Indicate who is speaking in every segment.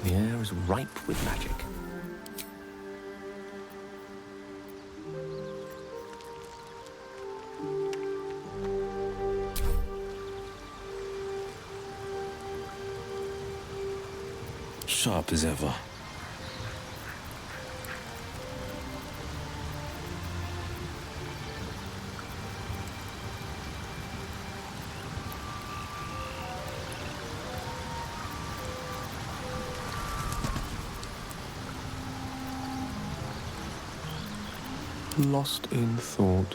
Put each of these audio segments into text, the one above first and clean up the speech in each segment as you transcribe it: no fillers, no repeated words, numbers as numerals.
Speaker 1: The air is ripe with magic.
Speaker 2: Sharp as ever.
Speaker 1: Lost in thought.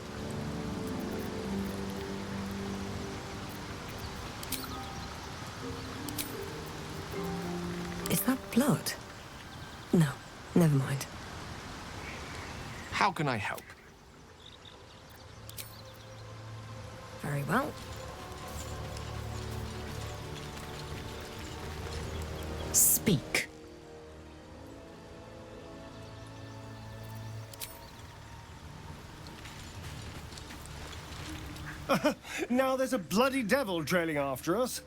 Speaker 3: Is that blood? No, never mind.
Speaker 1: How can I help?
Speaker 3: Very well. Speak.
Speaker 4: Now there's a bloody devil trailing after us.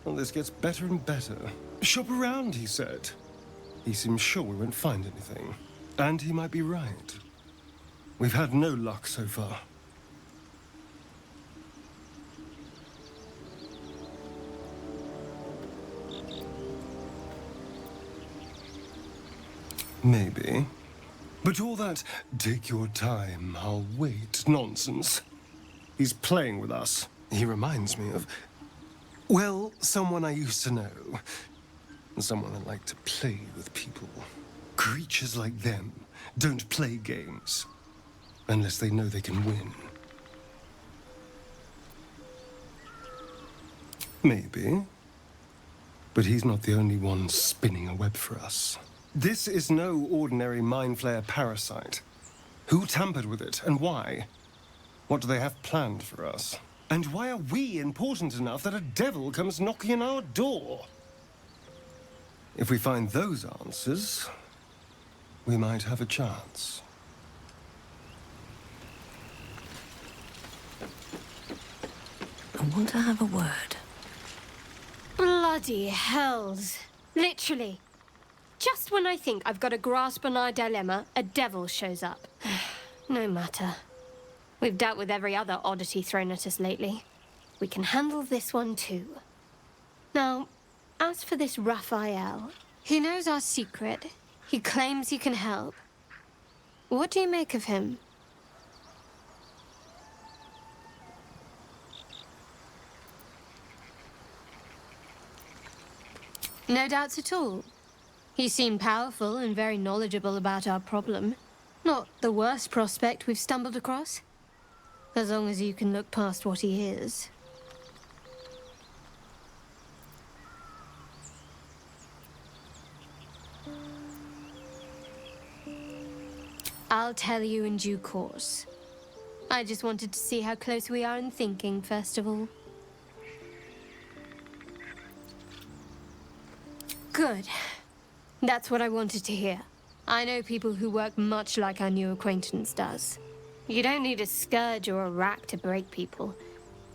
Speaker 4: Well, this gets better and better. Shop around, he said. He seems sure we won't find anything. And he might be right. We've had no luck so far. Maybe. But all that, take your time, I'll wait nonsense. He's playing with us. He reminds me of, well, someone I used to know. Someone that liked to play with people. Creatures like them don't play games unless they know they can win. Maybe. But he's not the only one spinning a web for us. This is no ordinary mind flayer parasite. Who tampered with it and why? What do they have planned for us? And why are we important enough that a devil comes knocking on our door? If we find those answers, we might have a chance.
Speaker 3: I want to have a word.
Speaker 5: Bloody hells. Literally. Just when I think I've got a grasp on our dilemma, a devil shows up. No matter. We've dealt with every other oddity thrown at us lately. We can handle this one too. Now, as for this Raphael, he knows our secret. He claims he can help. What do you make of him? No doubts at all. He seemed powerful and very knowledgeable about our problem. Not the worst prospect we've stumbled across. As long as you can look past what he is. I'll tell you in due course. I just wanted to see how close we are in thinking, first of all. Good. That's what I wanted to hear. I know people who work much like our new acquaintance does. You don't need a scourge or a rack to break people.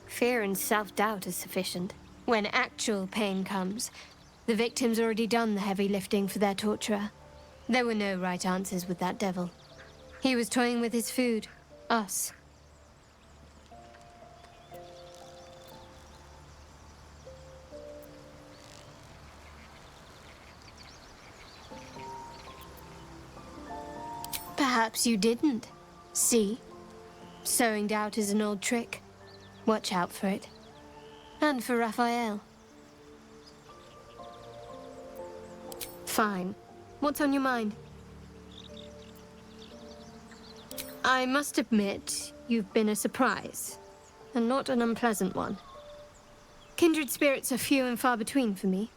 Speaker 5: Fear and self-doubt is sufficient. When actual pain comes, the victim's already done the heavy lifting for their torturer. There were no right answers with that devil. He was toying with his food. Us. Perhaps you didn't. See? Sowing doubt is an old trick. Watch out for it. And for Raphael. Fine. What's on your mind? I must admit, you've been a surprise. And not an unpleasant one. Kindred spirits are few and far between for me.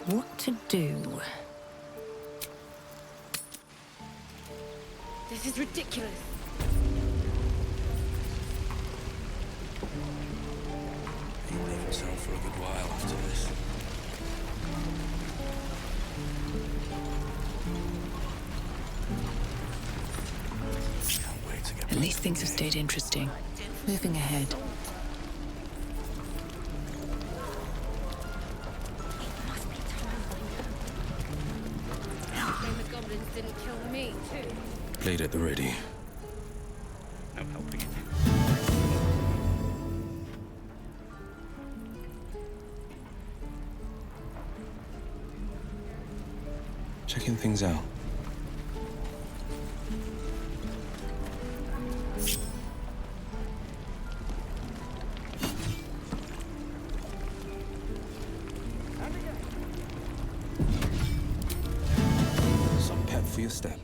Speaker 3: What to do?
Speaker 5: This is ridiculous.
Speaker 2: He'll leave himself for a good while after this. Can't wait to get
Speaker 3: At least things have stayed interesting. Moving ahead.
Speaker 5: The goblins didn't kill me, too.
Speaker 2: Blade at the ready.
Speaker 6: No helping it.
Speaker 2: Checking things out. Some pep for your step.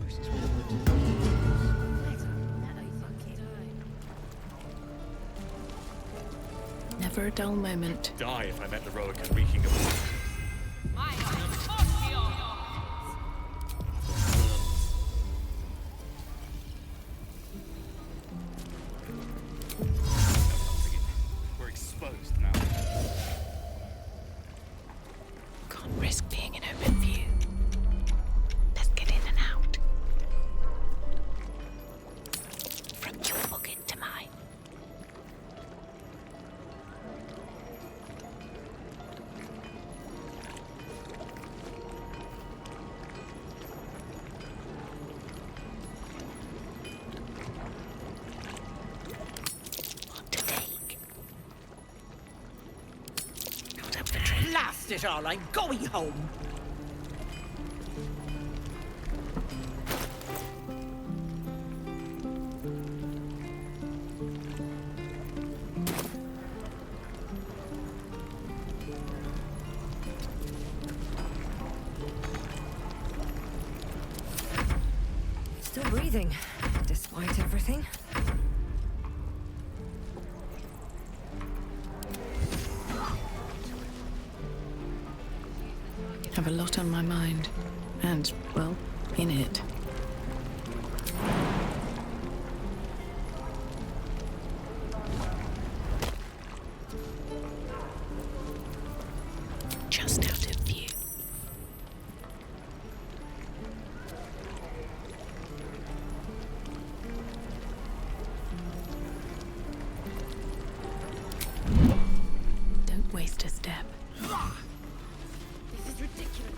Speaker 3: Never a dull moment.
Speaker 6: Die if I met the Roic and reeking of... We're exposed now.
Speaker 3: Can't risk being in open view. Let's get in and out. From your pocket to mine. What to take? Not up for drink.
Speaker 7: Blast it all, I'm going home.
Speaker 3: Still breathing, despite everything. Have a lot on my mind. And, well, in it. Just out of view. Don't waste a step.
Speaker 5: This is ridiculous.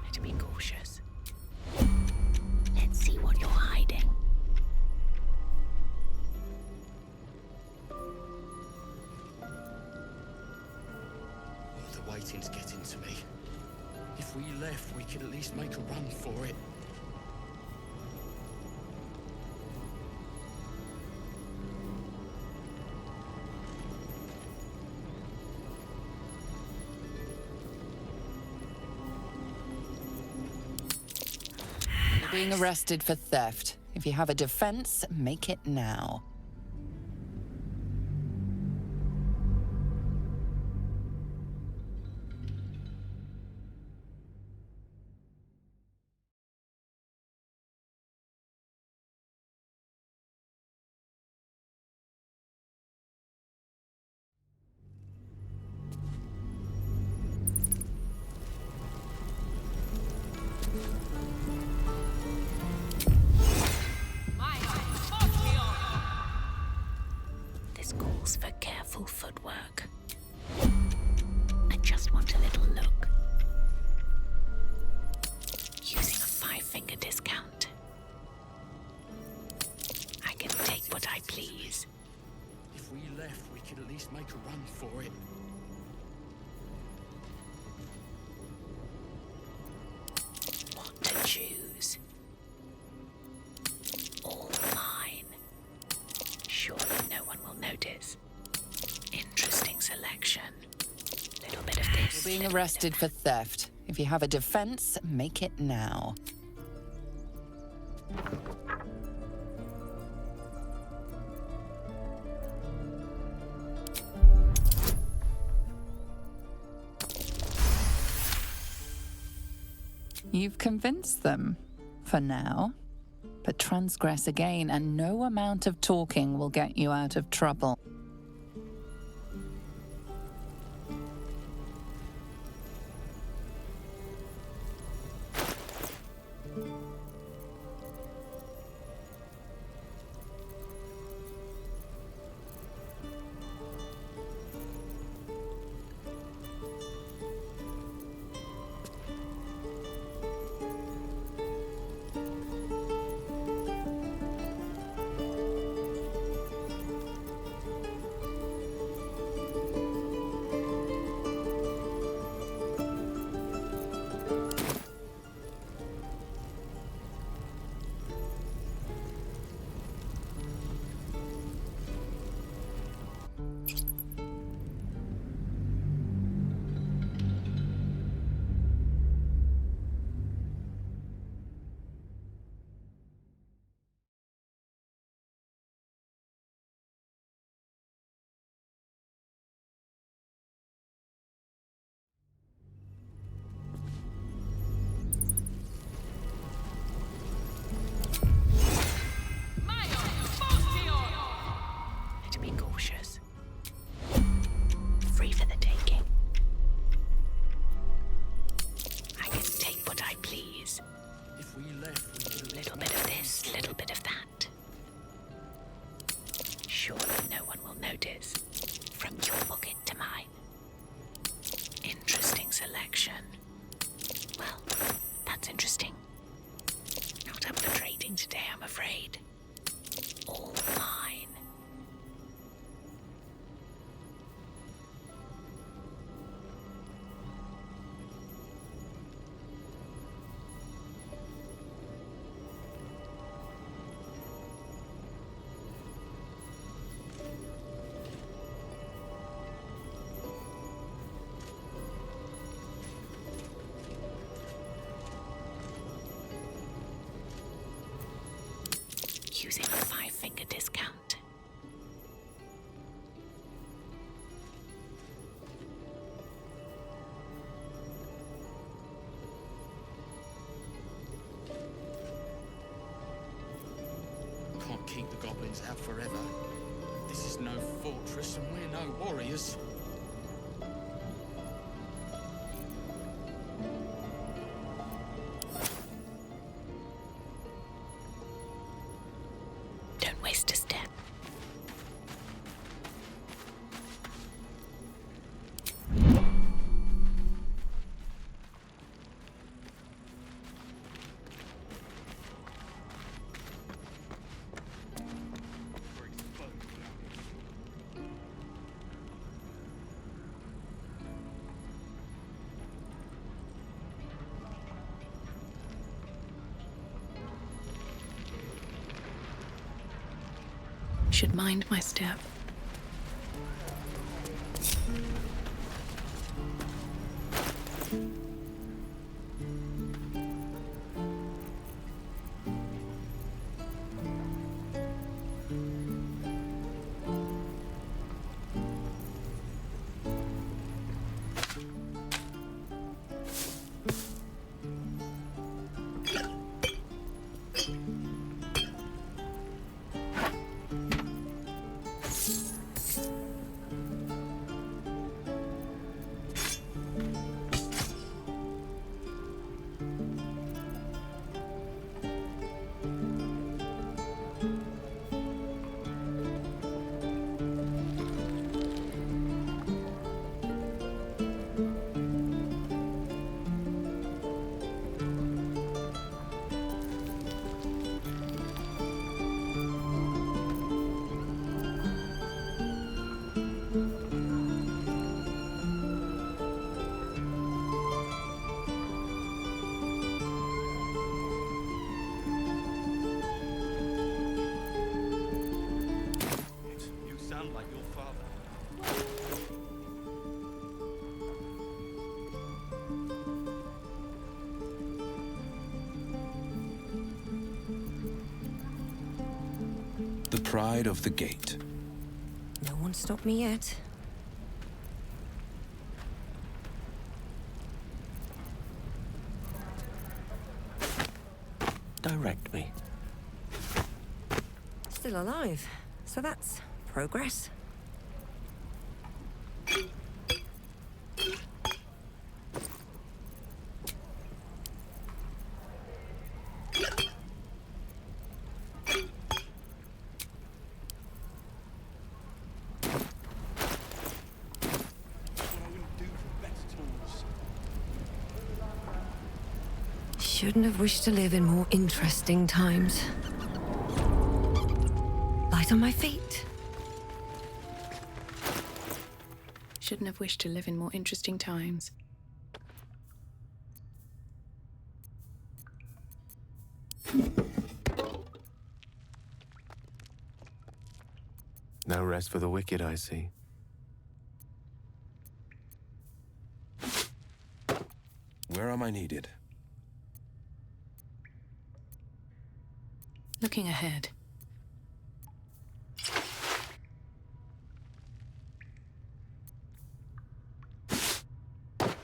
Speaker 3: Better be cautious. Let's see what you're hiding.
Speaker 6: Oh, the waiting's getting to me. If we left, we could at least make a run for it.
Speaker 7: You're being arrested for theft. If you have a defense, make it now. being arrested for theft. If you have a defense, make it now. You've convinced them, for now. But transgress again, and no amount of talking will get you out of trouble.
Speaker 3: To be cautious. Free for the taking. I can take what I please.
Speaker 6: If we left, we could
Speaker 3: Little bit of this, little bit of that. Surely no one will notice. From your pocket to mine. Interesting selection. Well, that's interesting. Not up for trading today, I'm afraid. All mine. Using a 5-finger discount.
Speaker 6: Can't keep the goblins out forever. This is no fortress and we're no warriors.
Speaker 3: Don't waste a step. Should mind my step.
Speaker 2: pride of the gate.
Speaker 8: No one stopped me yet.
Speaker 1: Direct me.
Speaker 8: Still alive, so that's progress. Shouldn't have wished to live in more interesting times. Light on my feet.
Speaker 3: Shouldn't have wished to live in more interesting times.
Speaker 1: No rest for the wicked, I see.
Speaker 2: Where am I needed?
Speaker 3: Looking ahead.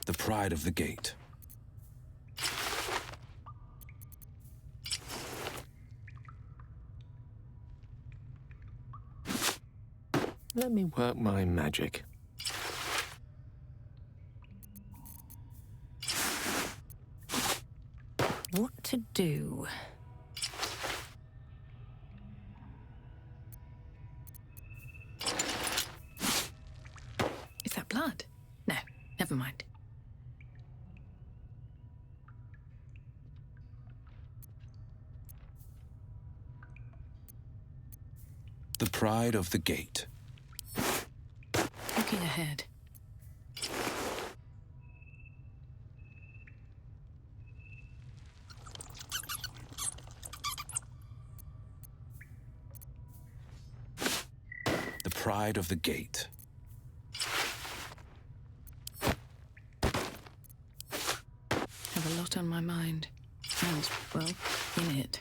Speaker 2: The pride of the gate.
Speaker 1: Let me work my magic.
Speaker 8: What to do?
Speaker 3: Is that blood? No, never mind.
Speaker 2: The pride of the gate.
Speaker 3: Looking ahead.
Speaker 2: The pride of the gate.
Speaker 3: Have a lot on my mind. And, well, in it.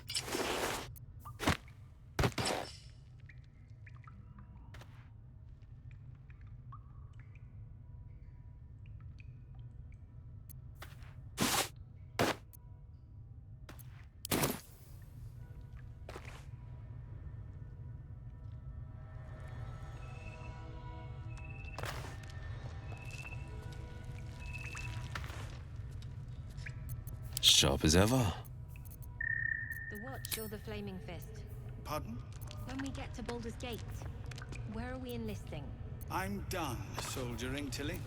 Speaker 2: Sharp as ever.
Speaker 5: The Watch or the Flaming Fist?
Speaker 6: Pardon?
Speaker 5: When we get to Baldur's Gate, where are we enlisting?
Speaker 6: I'm done soldiering, Tilly.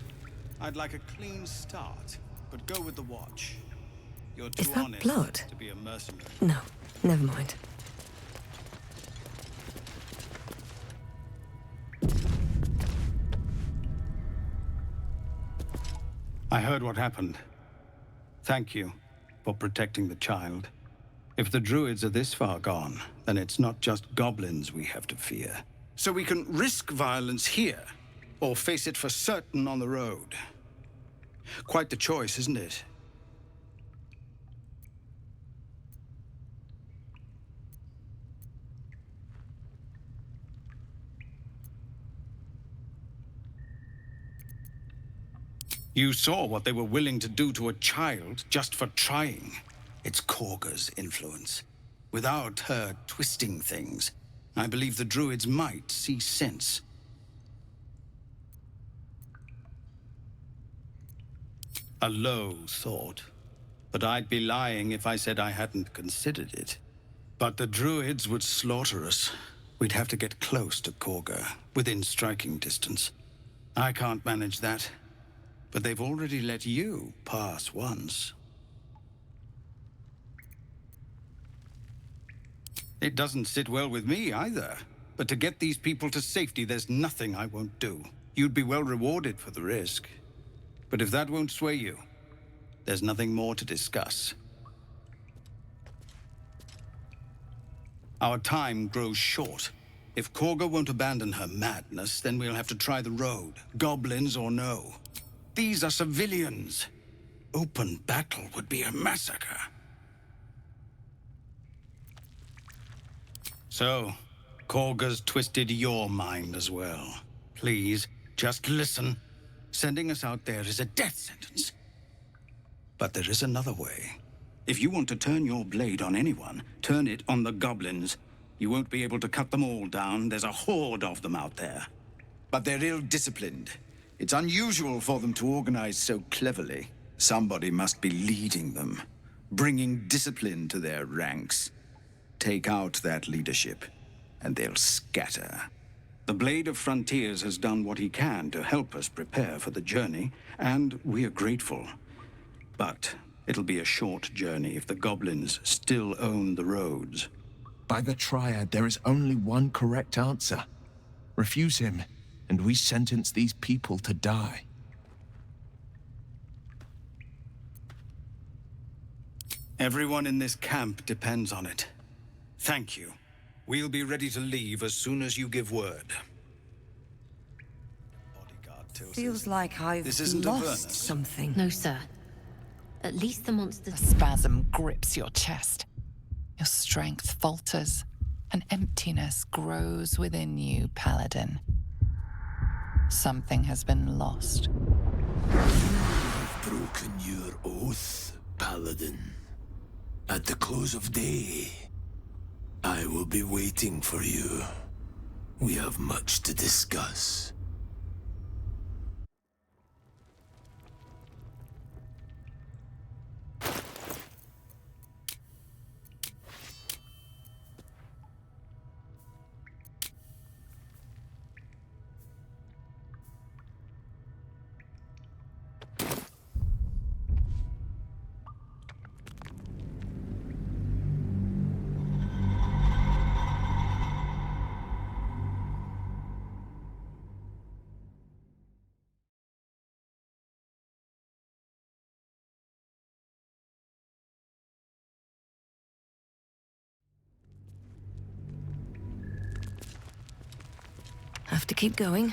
Speaker 6: I'd like a clean start, but go with the Watch. You're too
Speaker 8: Is that
Speaker 6: honest
Speaker 8: blood?
Speaker 6: to be a mercenary.
Speaker 8: No, never mind.
Speaker 6: I heard what happened. Thank you for protecting the child. If the druids are this far gone, then it's not just goblins we have to fear. So we can risk violence here, or face it for certain on the road. Quite the choice, isn't it? You saw what they were willing to do to a child just for trying. It's Korga's influence. Without her twisting things, I believe the druids might see sense. A low thought. But I'd be lying if I said I hadn't considered it. But the druids would slaughter us. We'd have to get close to Korga, within striking distance. I can't manage that. But they've already let you pass once. It doesn't sit well with me either. But to get these people to safety, there's nothing I won't do. You'd be well rewarded for the risk. But if that won't sway you, there's nothing more to discuss. Our time grows short. If Korga won't abandon her madness, then we'll have to try the road, goblins or no. These are civilians. Open battle would be a massacre. So, Korga's twisted your mind as well. Please, just listen. Sending us out there is a death sentence. But there is another way. If you want to turn your blade on anyone, turn it on the goblins. You won't be able to cut them all down. There's a horde of them out there.
Speaker 2: But they're ill-disciplined. It's unusual for them to organize so cleverly. Somebody must be leading them, bringing discipline to their ranks. Take out that leadership, and they'll scatter.
Speaker 6: The Blade of Frontiers has done what he can to help us prepare for the journey, and we are grateful. But it'll be a short journey if the goblins still own the roads.
Speaker 9: By the Triad, there is only one correct answer. Refuse him, and we sentence these people to die.
Speaker 6: Everyone in this camp depends on it. Thank you. We'll be ready to leave as soon as you give word.
Speaker 8: Feels like I've
Speaker 2: This isn't
Speaker 8: lost
Speaker 2: Avernus.
Speaker 8: something.
Speaker 5: No, sir. At least the monster.
Speaker 7: A spasm grips your chest. Your strength falters. An emptiness grows within you, Paladin. Something has been lost.
Speaker 10: You've broken your oath, Paladin. At the close of day, I will be waiting for you. We have much to discuss.
Speaker 8: Have to keep going.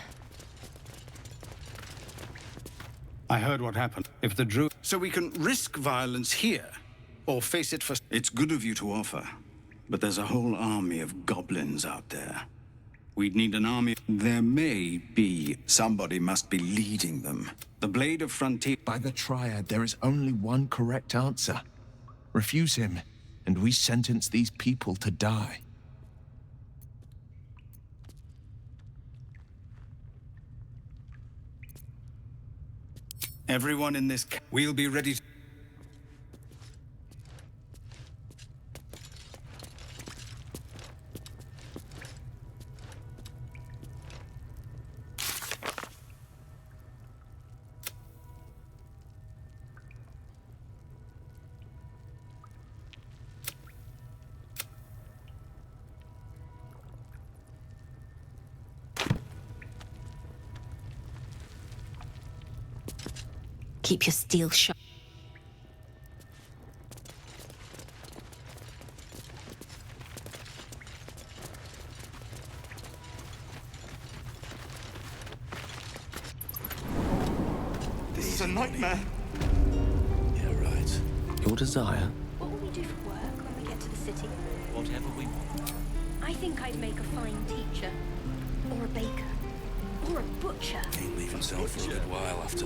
Speaker 6: I heard what happened. If the Druid... So we can risk violence here, or face it for... It's good of you to offer, but there's a whole army of goblins out there. We'd need an army...
Speaker 2: There may be. Somebody must be leading them.
Speaker 6: The Blade of Frontier...
Speaker 9: By the Triad, there is only one correct answer. Refuse him, and we sentence these people to die.
Speaker 6: Everyone in this... We'll be ready to...
Speaker 3: Keep your steel sharp.
Speaker 2: This is a nightmare.
Speaker 1: Yeah, right. Your desire?
Speaker 11: What will we do for work when we get to the city?
Speaker 1: Whatever we want.
Speaker 11: I think I'd make a fine teacher. Or a baker. Or a butcher.
Speaker 2: Ain't leaving town for a good while after.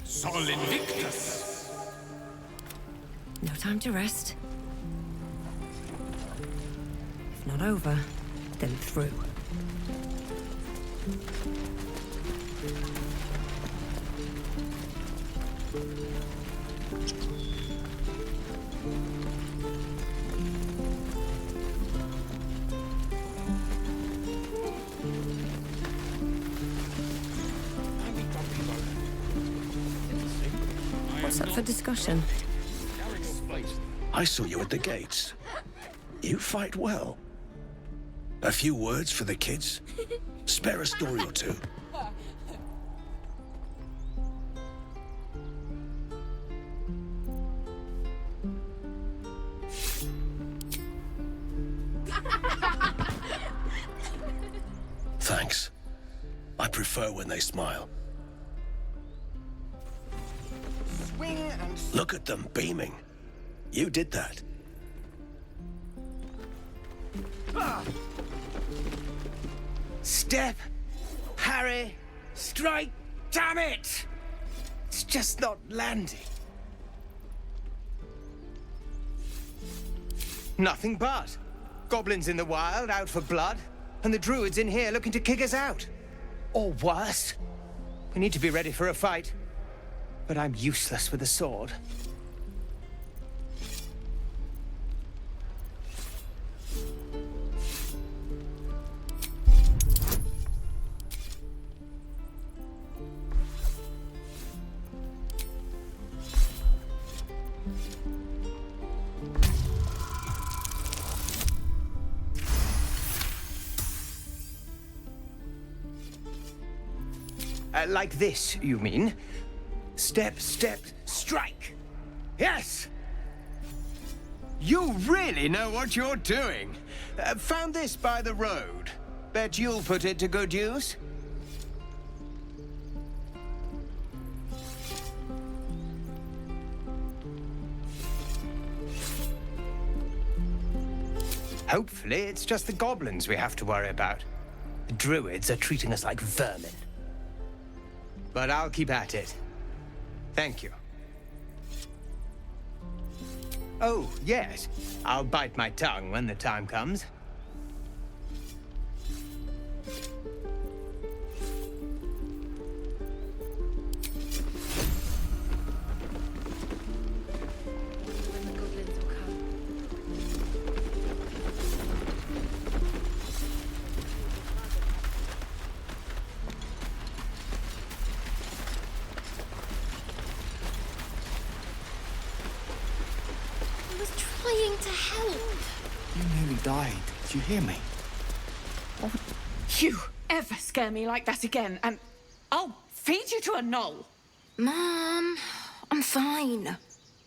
Speaker 10: Sol Invictus!
Speaker 8: No time to rest. If not over, then through. What's up for discussion?
Speaker 10: I saw you at the gates. You fight well. A few words for the kids? Spare a story or two. I prefer when they smile.
Speaker 4: Swing and...
Speaker 10: Look at them beaming. You did that.
Speaker 12: Step! Harry! Strike! Damn it! It's just not landing. Nothing but. Goblins in the wild, out for blood, and the druids in here looking to kick us out. Or worse. We need to be ready for a fight. But I'm useless with a sword. Like this, you mean? Step, step, strike. Yes! You really know what you're doing. Found this by the road. Bet you'll put it to good use. Hopefully, it's just the goblins we have to worry about. The druids are treating us like vermin. But I'll keep at it. Thank you. Oh, yes. I'll bite my tongue when the time comes.
Speaker 11: To help.
Speaker 13: You nearly died. Did you hear me?
Speaker 3: You ever scare me like that again, and I'll feed you to a gnoll.
Speaker 11: Mom, I'm fine.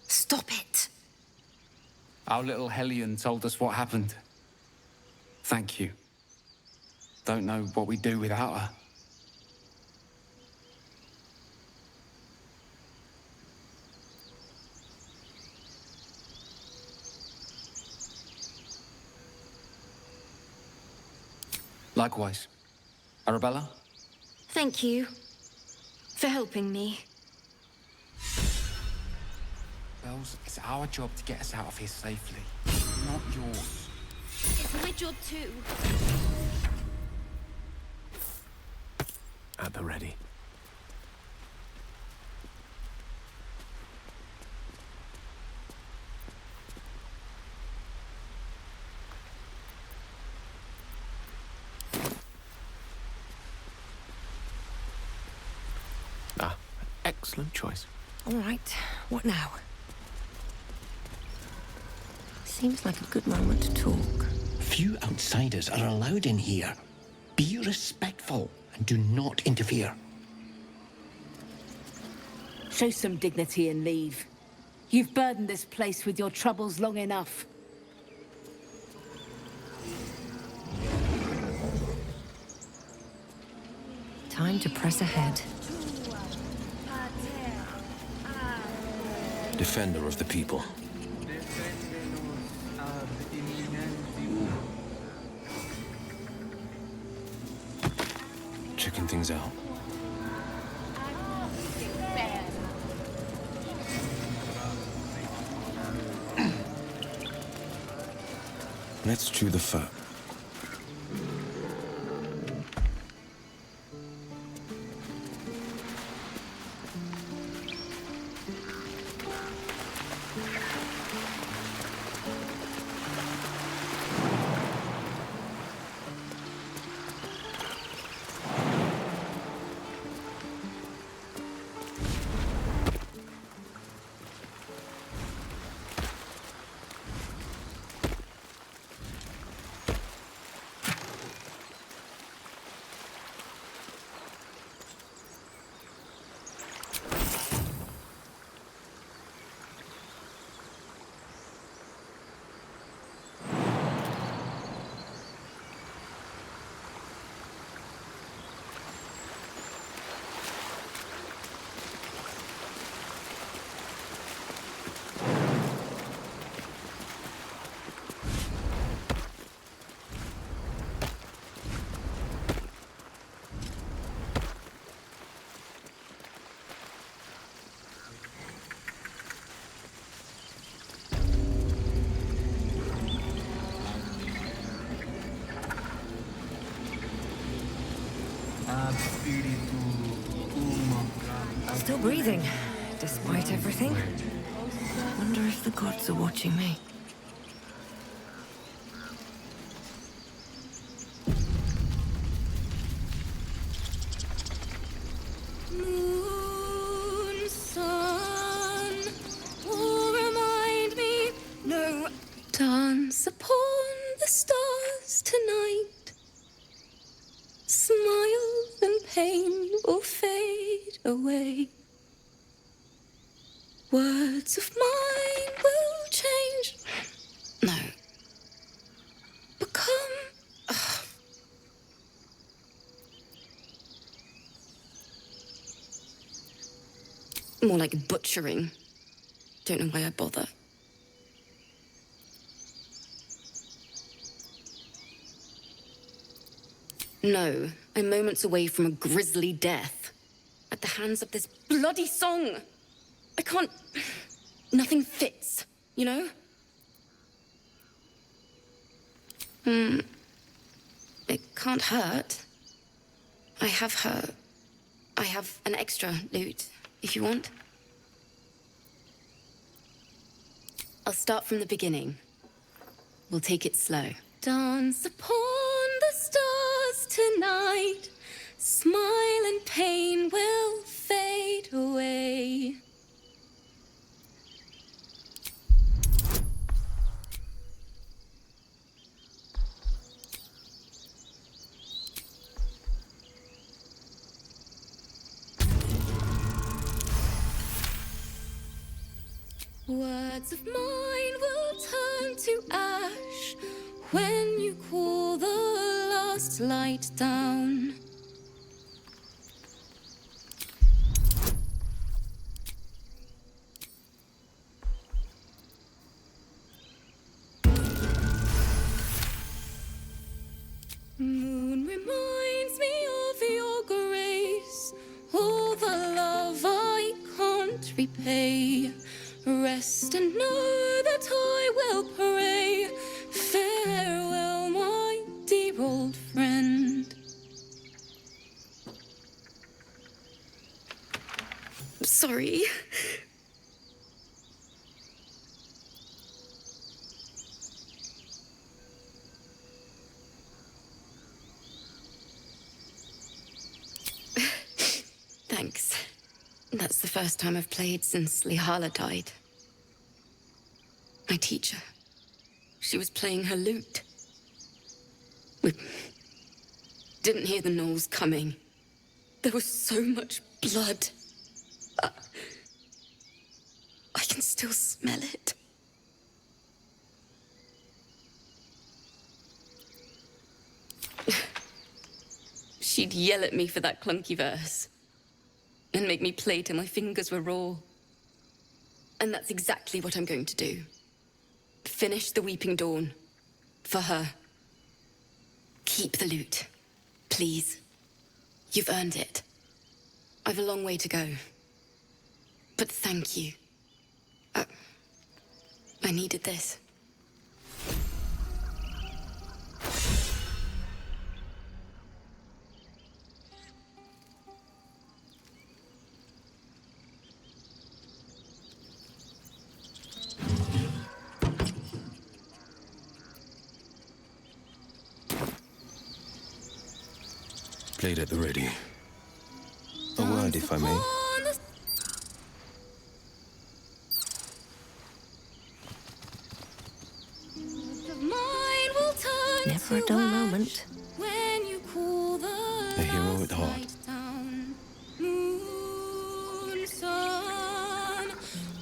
Speaker 11: Stop it.
Speaker 13: Our little Hellion told us what happened. Thank you. Don't know what we'd do without her. Likewise. Arabella?
Speaker 11: Thank you for helping me.
Speaker 13: Bells, it's our job to get us out of here safely, not yours.
Speaker 11: It's my job too.
Speaker 1: At the ready. Excellent choice.
Speaker 8: All right, what now? Seems like a good moment to talk.
Speaker 14: Few outsiders are allowed in here. Be respectful and do not interfere.
Speaker 3: Show some dignity and leave. You've burdened this place with your troubles long enough.
Speaker 8: Time to press ahead.
Speaker 10: Defender of the people. Checking things out. Let's chew the fat.
Speaker 8: Still breathing, despite everything. Wonder if the gods are watching me.
Speaker 11: Moon, sun, will remind me. No, dance upon the stars tonight. Smiles and pain will fade away. Words of mine will change. No. Become. More like butchering. Don't know why I bother. No, I'm moments away from a grisly death. At the hands of this bloody song. I can't... Nothing fits, you know? It can't hurt. I have an extra loot, if you want. I'll start from the beginning. We'll take it slow. Dance upon the stars tonight. Smile and pain will fade away. Words of mine will turn to ash when you cool the last light down. Moon reminds me of your grace, all the love I can't repay. Rest and know that I will pray. Farewell, my dear old friend. Sorry. Thanks. That's the first time I've played since Lihala died. My teacher. She was playing her lute. We didn't hear the gnolls coming. There was so much blood. I can still smell it. She'd yell at me for that clunky verse. And make me play till my fingers were raw. And that's exactly what I'm going to do. Finish the Weeping Dawn. For her. Keep the loot. Please. You've earned it. I've a long way to go. But thank you. I needed this.
Speaker 15: Blade at the ready. A word, if I may.
Speaker 8: Never a dull moment.
Speaker 15: A hero at heart.
Speaker 11: Moon, sun,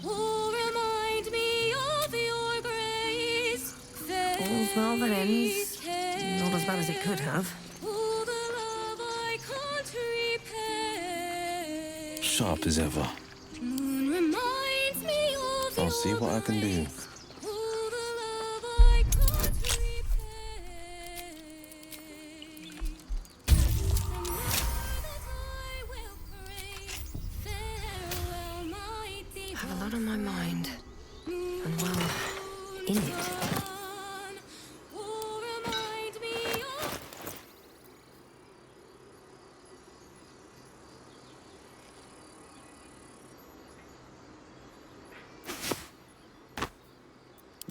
Speaker 11: will remind me of your grace.
Speaker 8: All's well that ends. Not as bad as it could have.
Speaker 15: Sharp as ever.
Speaker 11: Moon reminds me of
Speaker 15: I'll see what I can do.
Speaker 11: all the love I can't repay.
Speaker 8: I have a lot on my mind. And well, in it.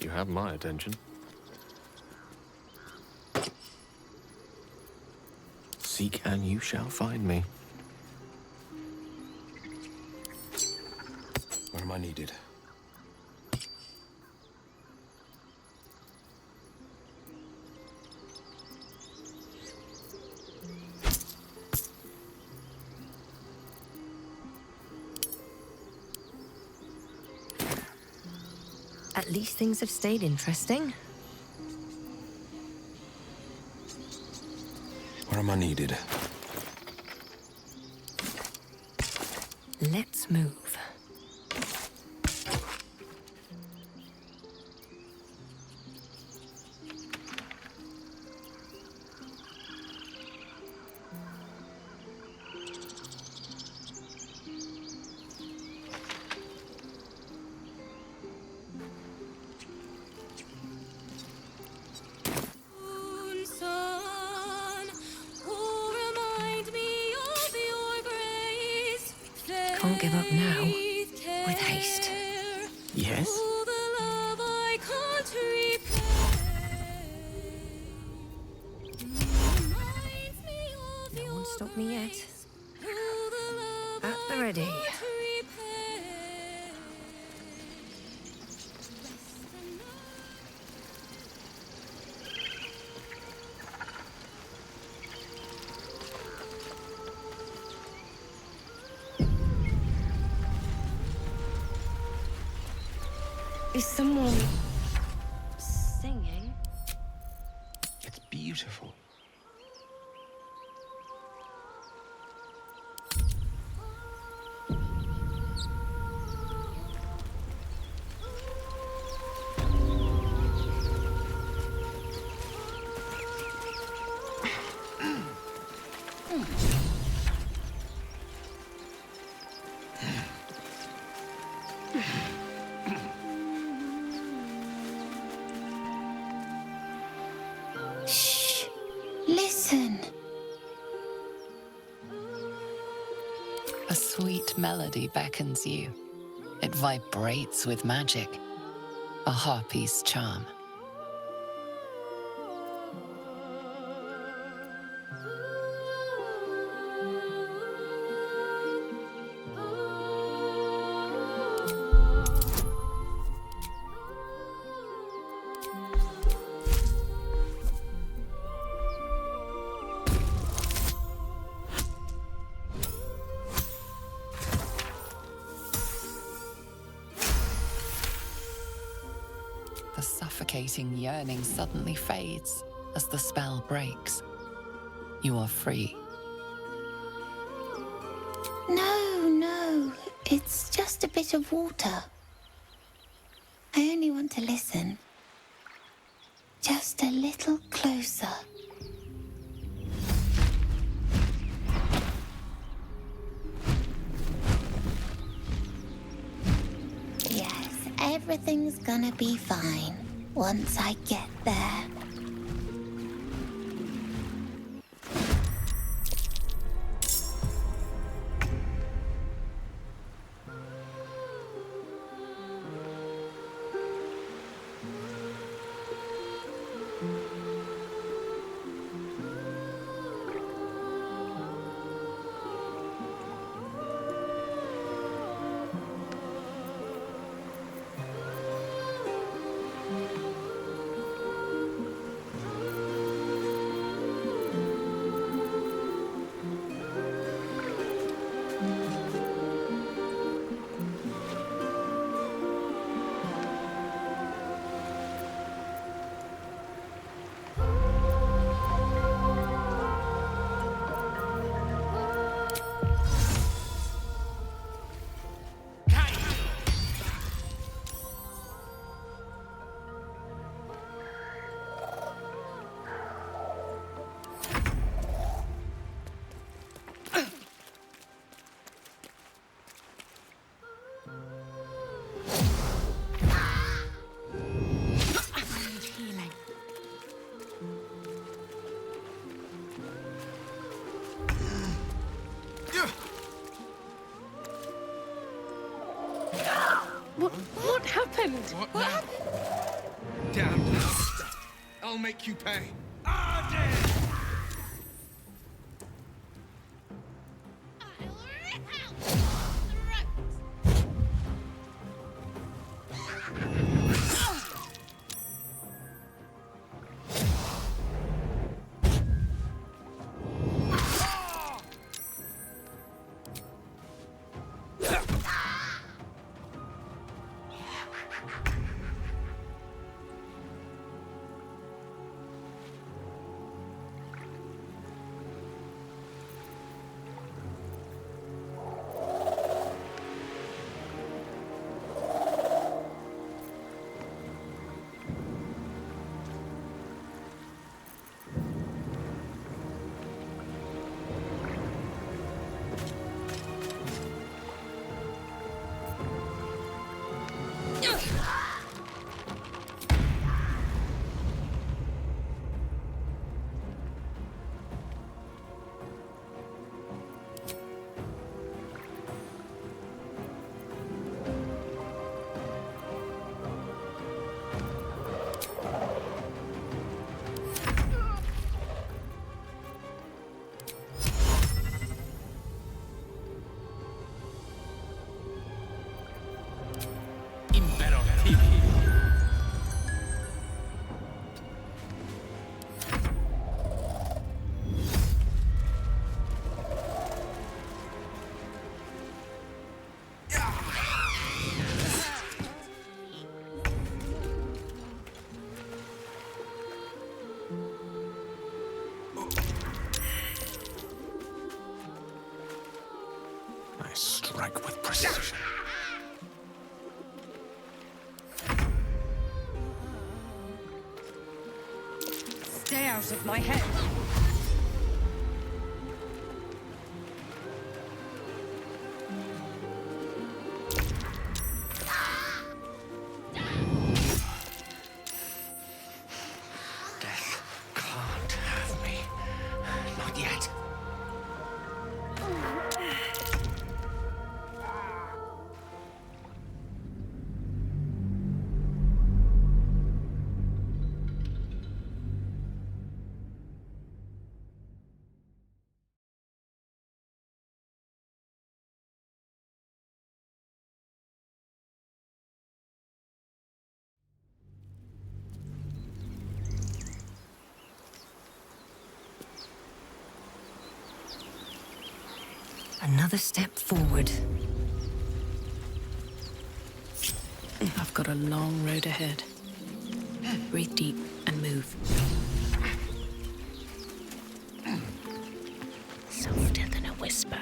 Speaker 15: you have my attention. Seek and you shall find me. Where am I needed?
Speaker 8: At least things have stayed interesting.
Speaker 15: Where am I needed?
Speaker 8: Let's move. Can't give up now. With haste.
Speaker 12: Yes?
Speaker 8: No one stopped me yet. At the ready. Is someone singing?
Speaker 12: It's beautiful.
Speaker 3: Listen.
Speaker 7: A sweet melody beckons you. It vibrates with magic. A harpy's charm. The suffocating yearning suddenly fades as the spell breaks. You are free.
Speaker 3: No. It's just a bit of water. I only want to listen. Just a little closer. Yes, everything's gonna be fine once I get there.
Speaker 5: What happened?
Speaker 9: What happened? Damn. I'll make you pay.
Speaker 1: I strike with precision.
Speaker 8: Stay out of my head.
Speaker 14: Death can't have me. Not yet.
Speaker 8: Another step forward.
Speaker 16: I've got a long road ahead. Breathe deep and move. Softer than a whisper.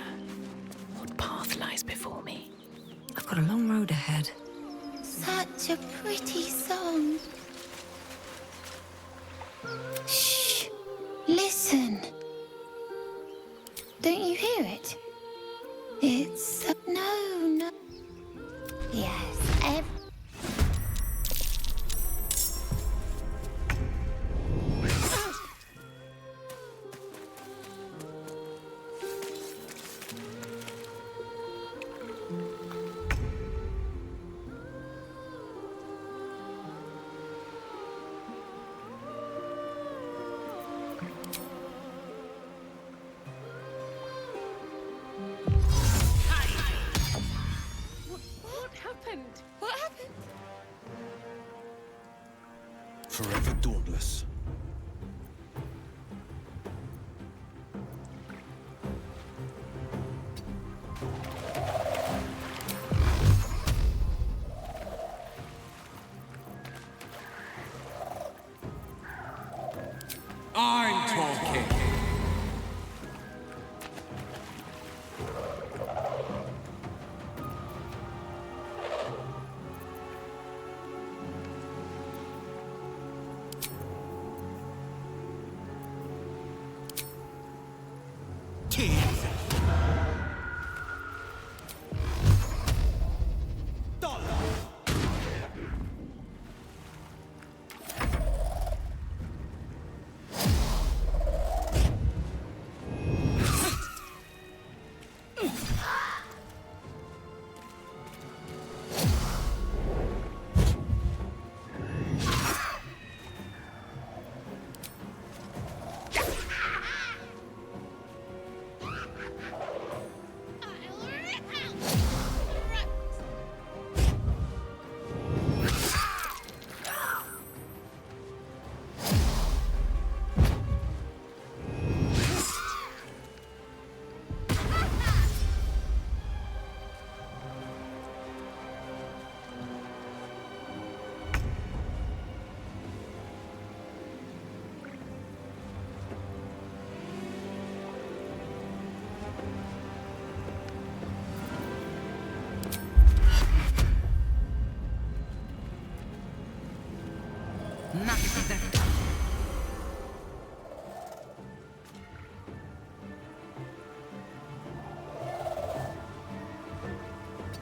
Speaker 16: What path lies before me?
Speaker 8: I've got a long road ahead.
Speaker 3: Such a pretty song. Shh. Listen. Don't you hear it? It's... No. Yes,
Speaker 16: What happened?
Speaker 15: Forever dauntless.
Speaker 12: I'm talking.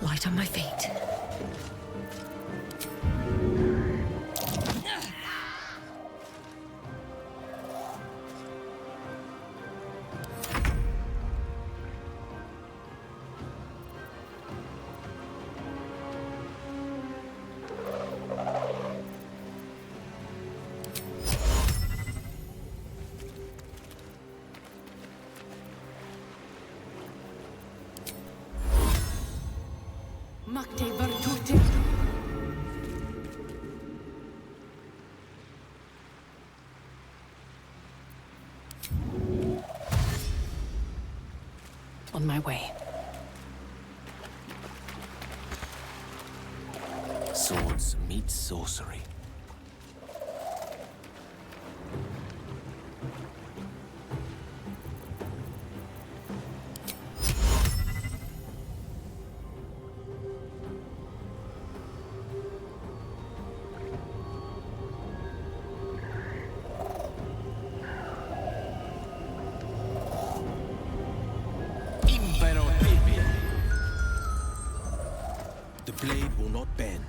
Speaker 8: Light on my feet.
Speaker 16: Makte Virtute. On my way.
Speaker 15: Swords meet sorcery. The blade will not bend.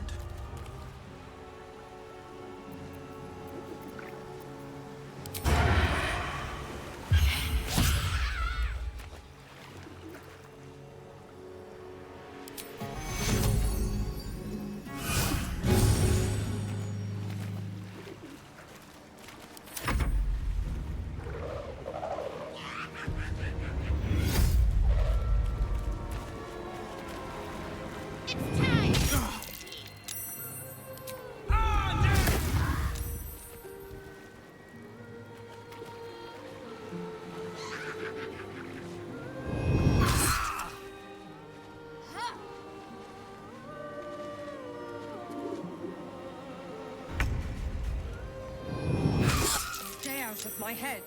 Speaker 16: Stay out of my head.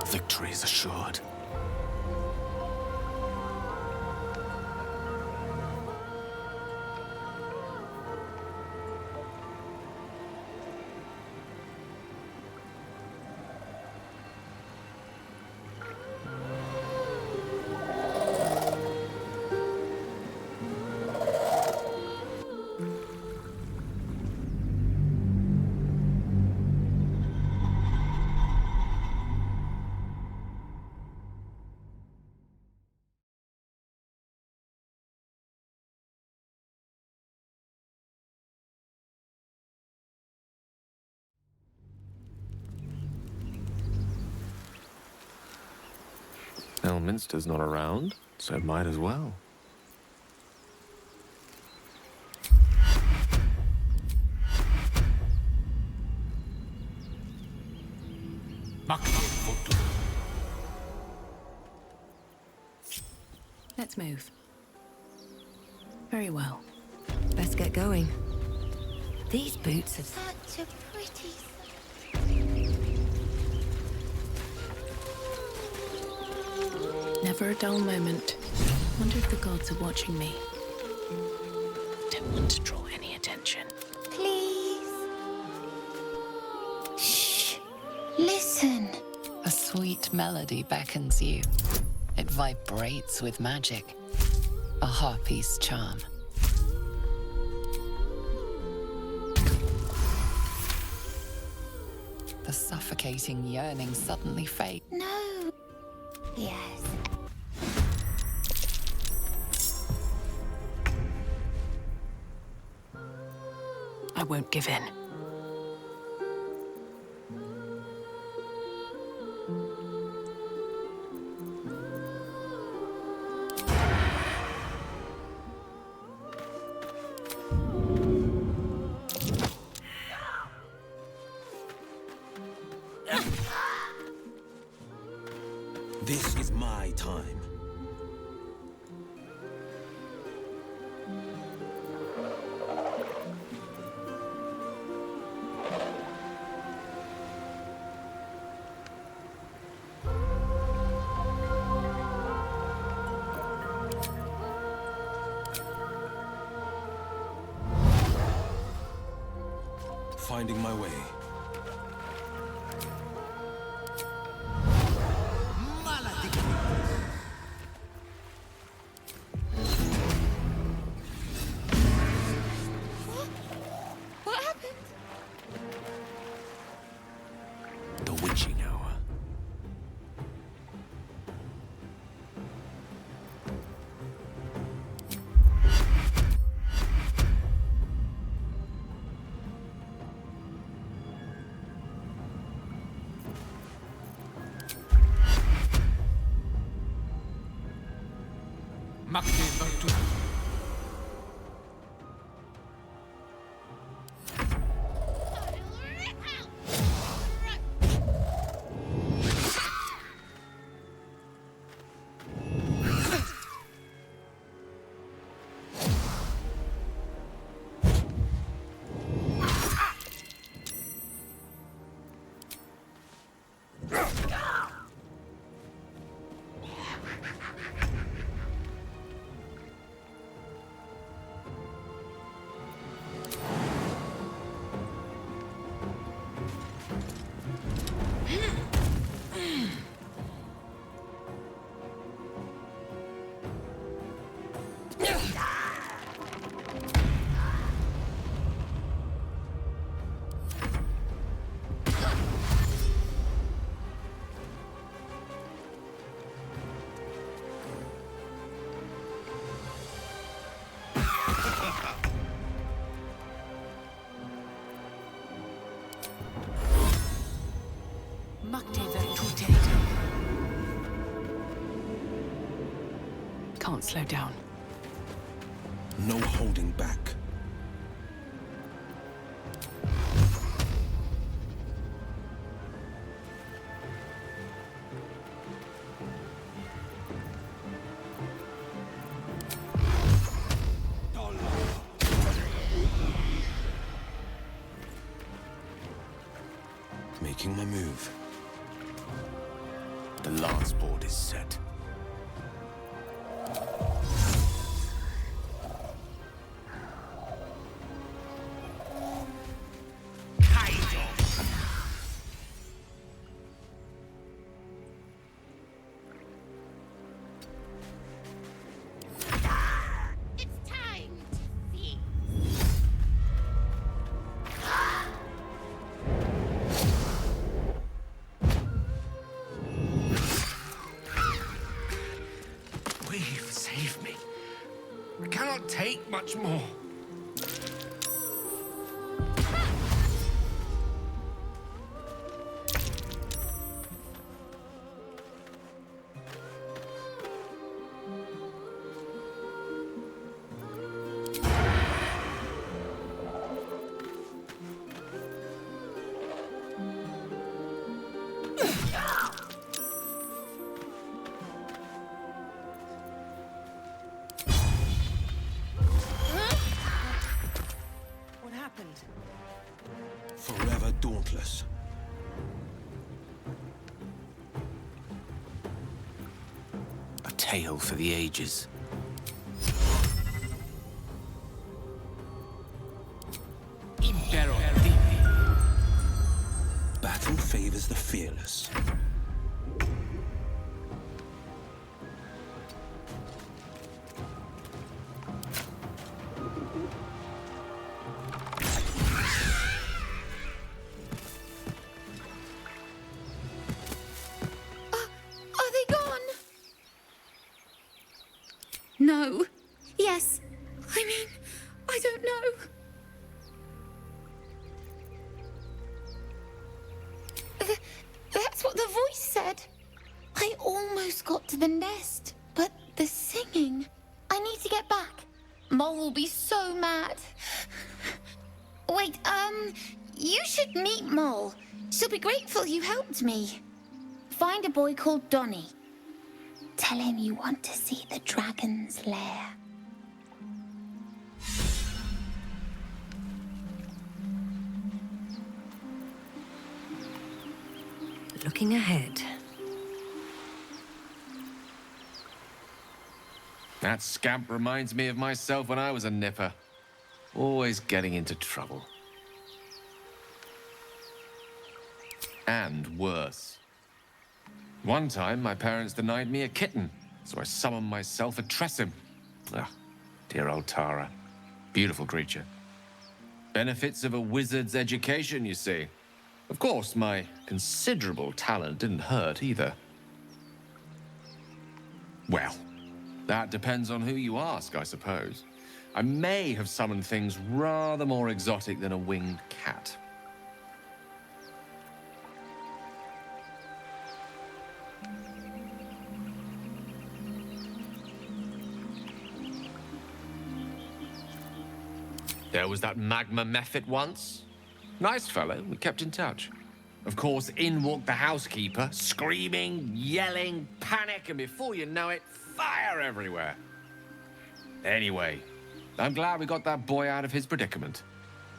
Speaker 15: Victory is assured. Elminster's not around, so might as well.
Speaker 8: Let's move. Very well. Let's get going. These boots are
Speaker 3: Such a pretty
Speaker 16: Never a dull moment. Wonder if the gods are watching me. Don't want to draw any attention.
Speaker 3: Please. Shh. Listen.
Speaker 7: A sweet melody beckons you. It vibrates with magic. A harpy's charm. The suffocating yearning suddenly fades.
Speaker 3: No. Yes.
Speaker 16: I won't give in.
Speaker 15: This is my time. finding my way.
Speaker 3: What happened?
Speaker 10: The witching hour.
Speaker 16: Can't slow down.
Speaker 15: No holding back. Making my move.
Speaker 10: The lance board is set.
Speaker 12: Take much more.
Speaker 15: Forever dauntless.
Speaker 10: A tale for the ages.
Speaker 15: Battle favors the fearless.
Speaker 3: No. Yes. I mean, I don't know. That's what the voice said. I almost got to the nest, but the singing. I need to get back. Mole will be so mad. Wait, you should meet Mole. She'll be grateful you helped me. Find a boy called Donny. Tell him you want to see the dragon's lair.
Speaker 8: Looking ahead.
Speaker 9: That scamp reminds me of myself when I was a nipper. Always getting into trouble.
Speaker 17: And worse. One time, my parents denied me a kitten, so I summoned myself a Tressim. Ah, dear old Tara. Beautiful creature. Benefits of a wizard's education, you see. Of course, my considerable talent didn't hurt either. Well, that depends on who you ask, I suppose. I may have summoned things rather more exotic than a winged cat. There was that Magma Mephit once. Nice fellow, we kept in touch. Of course, in walked the housekeeper, screaming, yelling, panic, and before you know it, fire everywhere. Anyway, I'm glad we got that boy out of his predicament.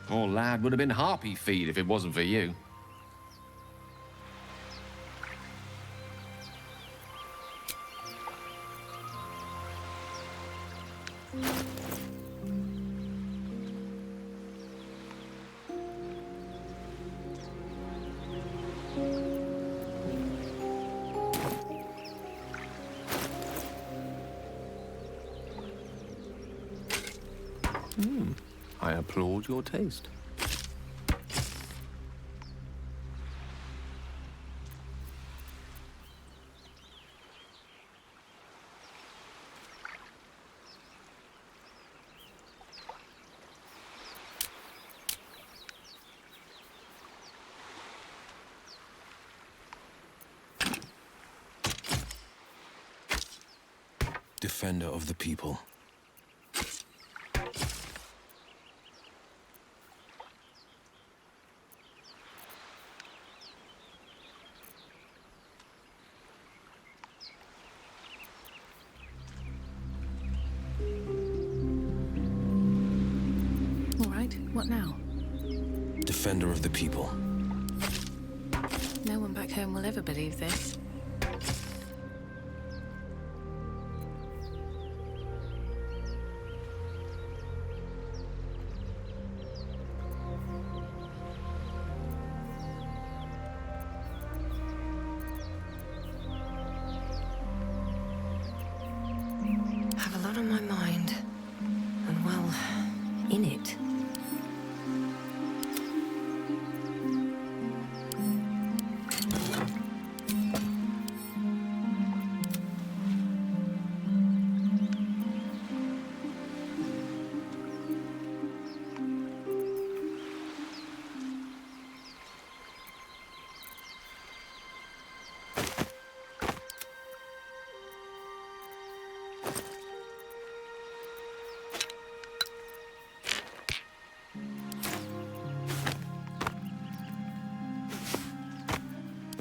Speaker 17: Poor lad would have been harpy feed if it wasn't for you. I applaud your taste.
Speaker 15: Defender of the people.
Speaker 16: What now?
Speaker 15: Defender of the people.
Speaker 16: No one back home will ever believe this. Have a lot on my mind. And well, in it.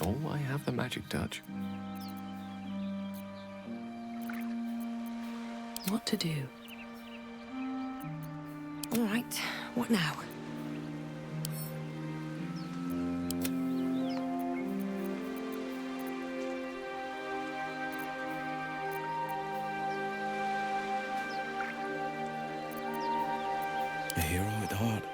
Speaker 17: Oh, I have the magic touch.
Speaker 16: What to do? All right, what now?
Speaker 15: A hero at heart.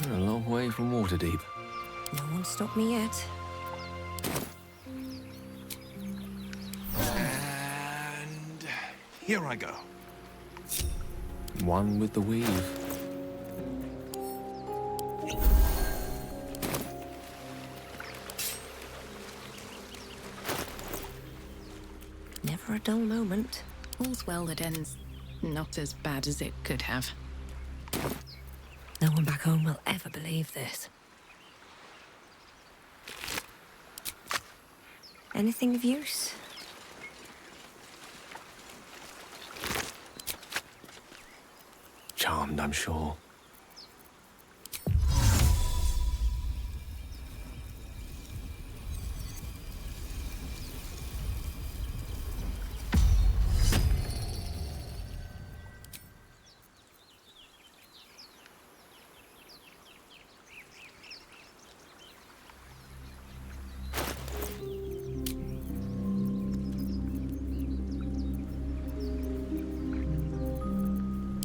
Speaker 17: We're a long way from Waterdeep.
Speaker 8: No one stopped me yet.
Speaker 9: And here I go.
Speaker 17: One with the weave.
Speaker 8: Never a dull moment.
Speaker 16: All's well that ends not as bad as it could have.
Speaker 8: No one back home will ever believe this. Anything of use?
Speaker 17: Charmed, I'm sure.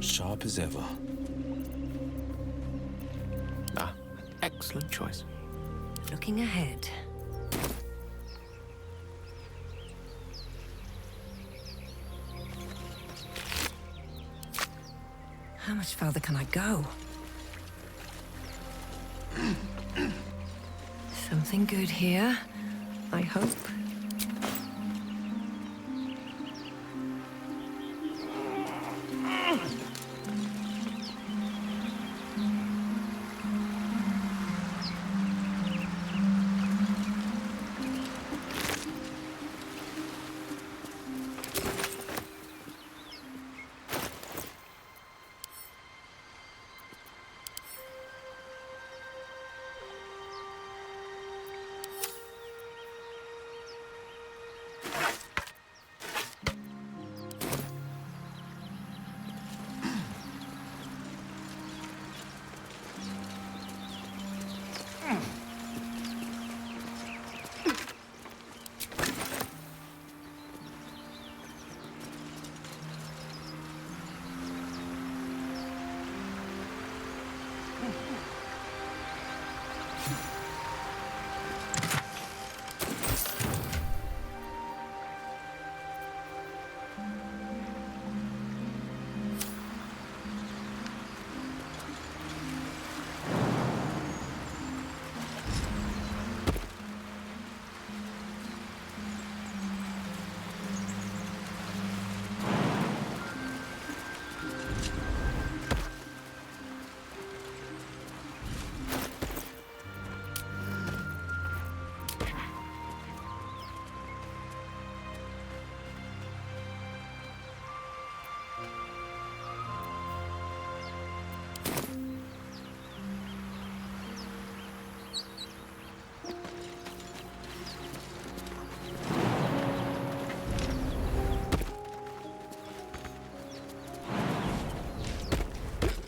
Speaker 15: Sharp as ever.
Speaker 17: Ah, excellent choice.
Speaker 8: Looking ahead. How much further can I go? Something good here, I hope.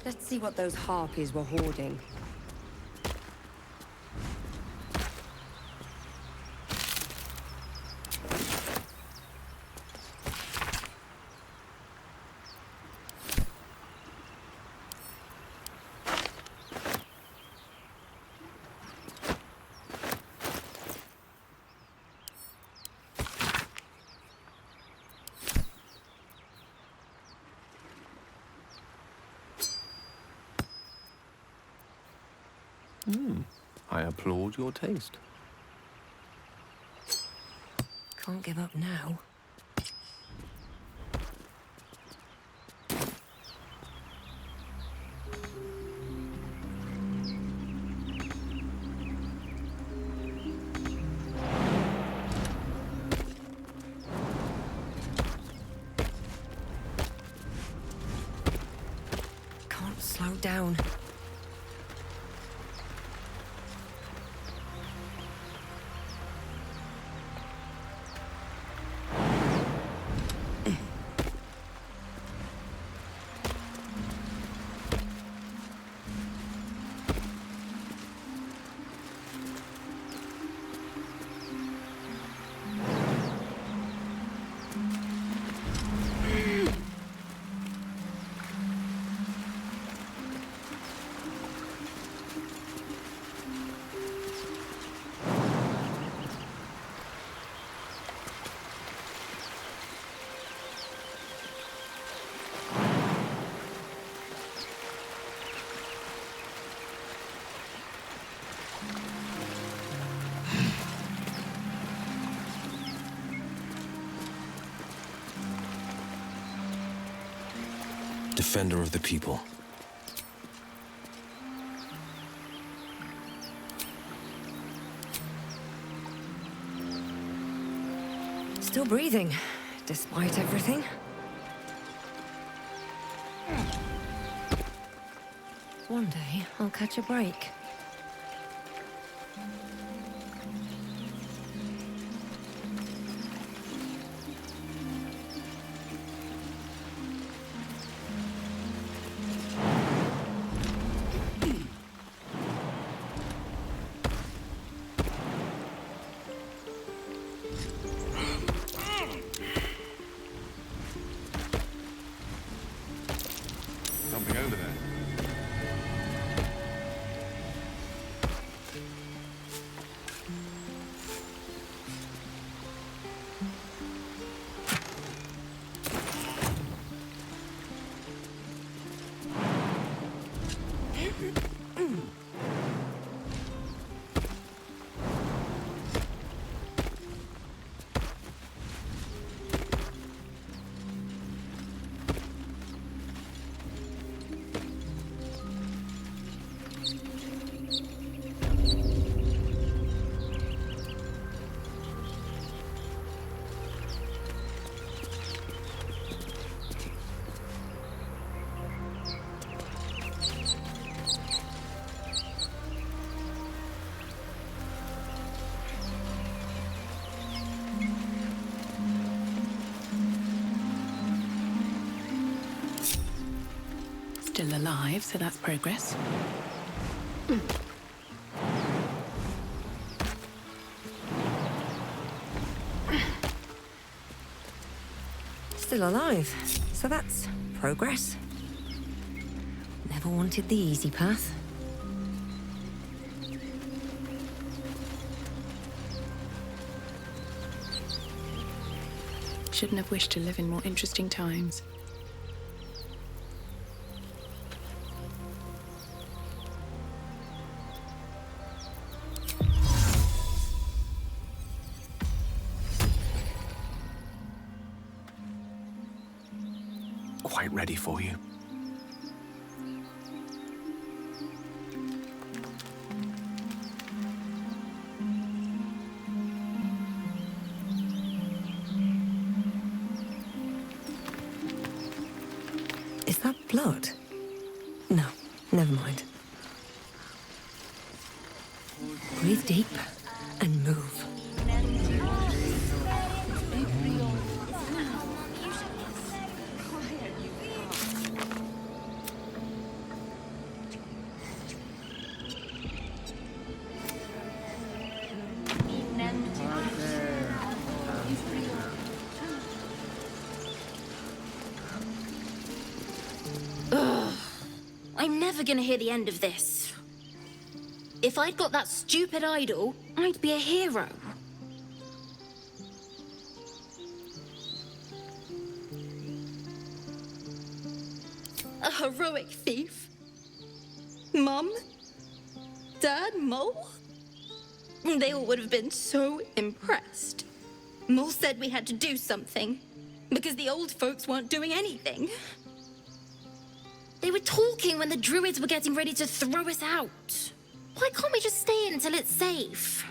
Speaker 18: Let's see what those harpies were hoarding.
Speaker 17: I applaud your taste.
Speaker 8: Can't give up now. Can't slow down.
Speaker 15: Defender of the people.
Speaker 8: Still breathing, despite everything. One day, I'll catch a break.
Speaker 16: still alive, so that's progress.
Speaker 18: Still alive, so that's progress. Never wanted the easy path.
Speaker 16: Shouldn't have wished to live in more interesting times.
Speaker 1: Quite ready for you.
Speaker 18: Is that blood? No, never mind. Breathe deep and move.
Speaker 19: I'm never gonna hear the end of this. If I'd got that stupid idol, I'd be a hero. A heroic thief? Mum? Dad? Mole? They all would have been so impressed. Mole said we had to do something, because the old folks weren't doing anything. They were talking when the druids were getting ready to throw us out. Why can't we just stay in until it's safe?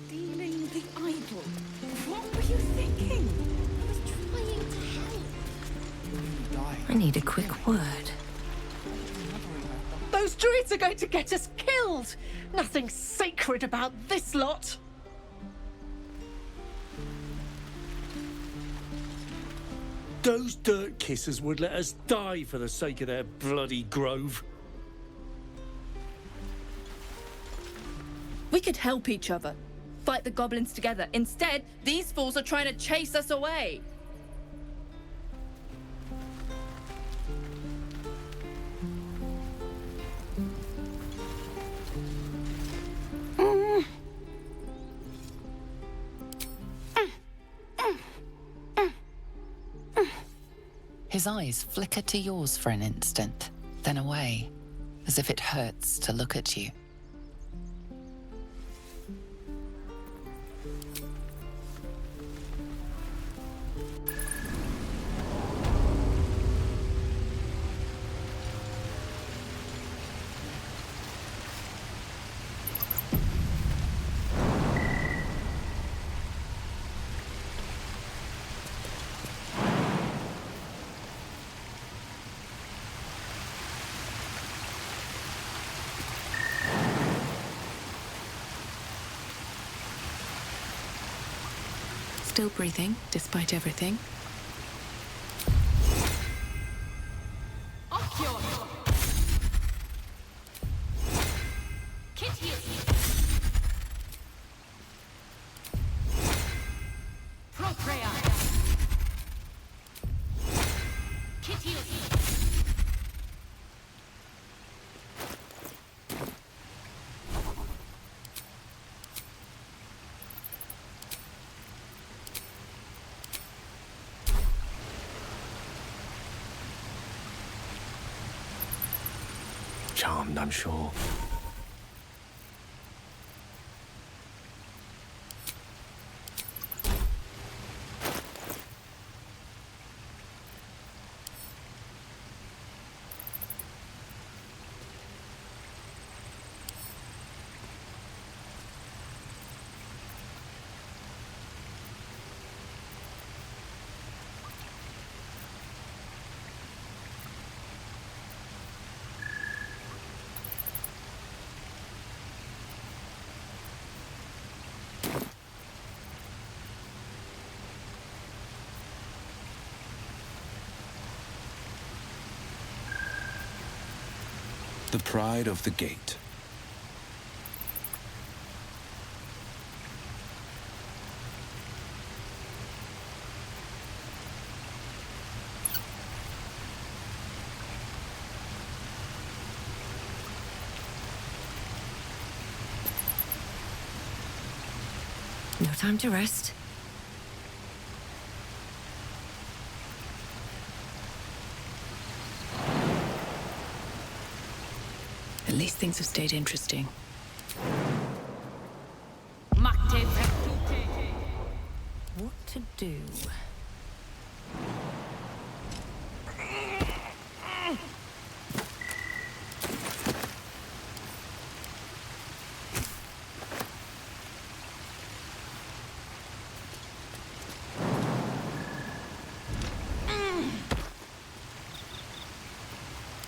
Speaker 20: Stealing the idol. What were you thinking?
Speaker 19: I was trying to help.
Speaker 18: I need a quick word.
Speaker 20: Those druids are going to get us killed. Nothing sacred about this lot.
Speaker 10: Those dirt kissers would let us die for the sake of their bloody grove.
Speaker 21: We could help each other. Fight the goblins together. Instead, these fools are trying to chase us away.
Speaker 7: His eyes flicker to yours for an instant, then away, as if it hurts to look at you.
Speaker 16: Still breathing, despite everything.
Speaker 1: Charmed, I'm sure.
Speaker 15: The pride of the gate.
Speaker 18: No time to rest.
Speaker 16: At least things have stayed interesting.
Speaker 18: What to do?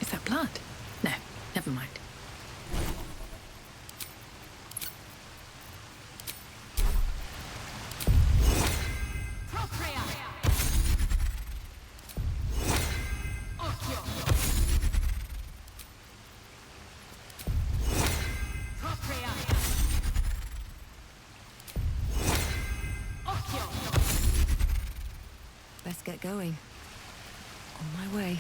Speaker 16: Is that blood? No, never mind.
Speaker 18: Let's get going. On my way.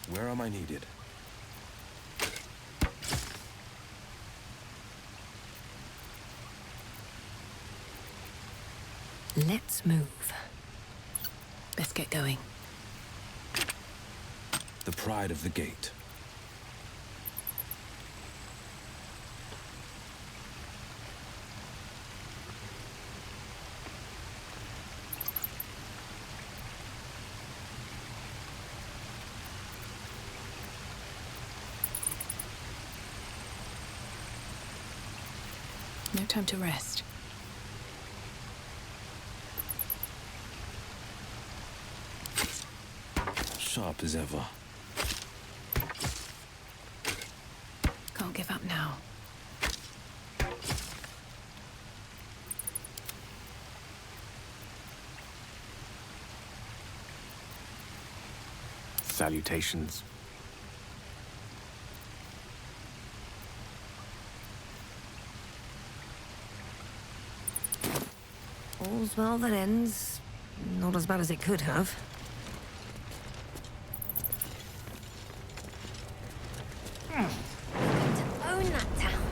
Speaker 15: Where am I needed?
Speaker 18: Let's move.
Speaker 16: Let's get going.
Speaker 15: The pride of the gate.
Speaker 16: No time to rest.
Speaker 15: Sharp as ever.
Speaker 16: Can't give up now.
Speaker 1: Salutations.
Speaker 18: All's well that ends. Not as bad as it could have.
Speaker 3: Own that town.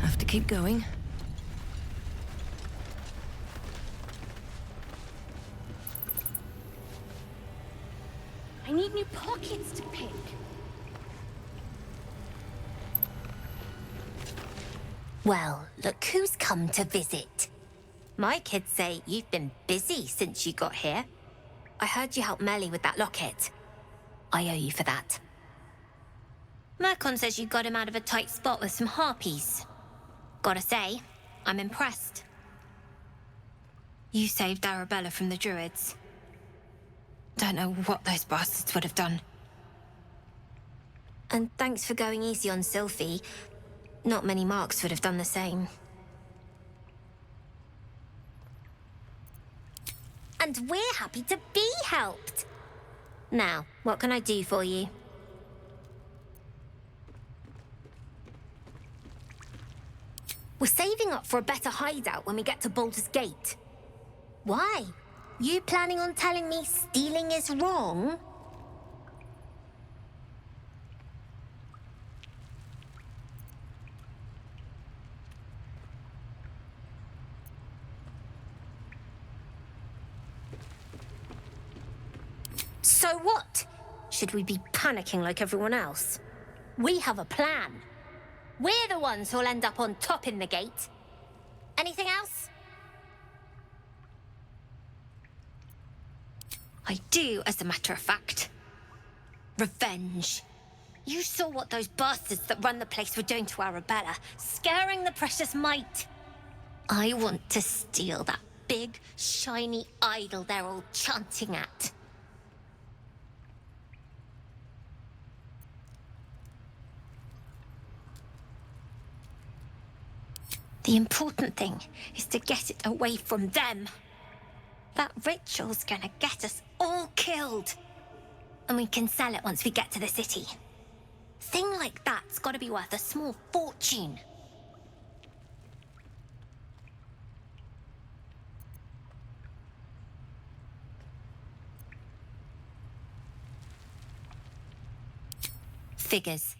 Speaker 18: Have to keep going.
Speaker 3: I need new pockets to pick.
Speaker 6: Well, look who's come to visit. My kids say you've been busy since you got here. I heard you helped Melly with that locket. I owe you for that. Mercon says you got him out of a tight spot with some harpies. Gotta say, I'm impressed. You saved Arabella from the Druids. Don't know what those bastards would have done. And thanks for going easy on Sylphie. Not many marks would have done the same. And we're happy to be helped. Now, what can I do for you? We're saving up for a better hideout when we get to Baldurs Gate. Why? You planning on telling me stealing is wrong? So what? Should we be panicking like everyone else? We have a plan. We're the ones who'll end up on top in the gate. Anything else? I do, as a matter of fact. Revenge. You saw what those bastards that run the place were doing to Arabella, scaring the precious mite. I want to steal that big, shiny idol they're all chanting at. The important thing is to get it away from them. That ritual's gonna get us all killed. And we can sell it once we get to the city. Thing like that's gotta be worth a small fortune. Figures.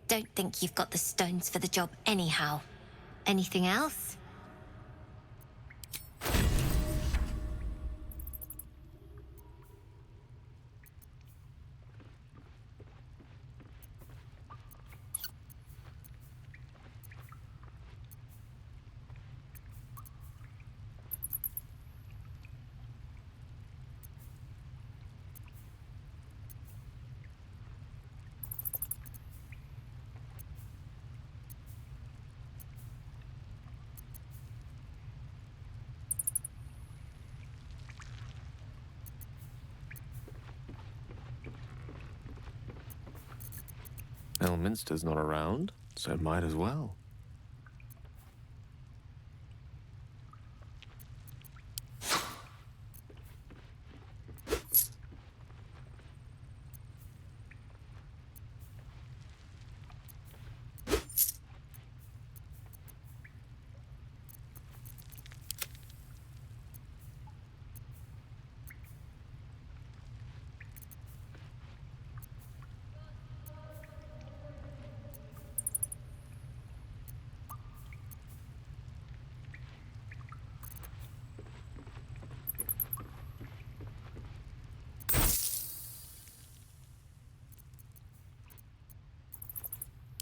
Speaker 6: Don't think you've got the stones for the job anyhow. Anything else?
Speaker 1: Elminster's not around, so might as well.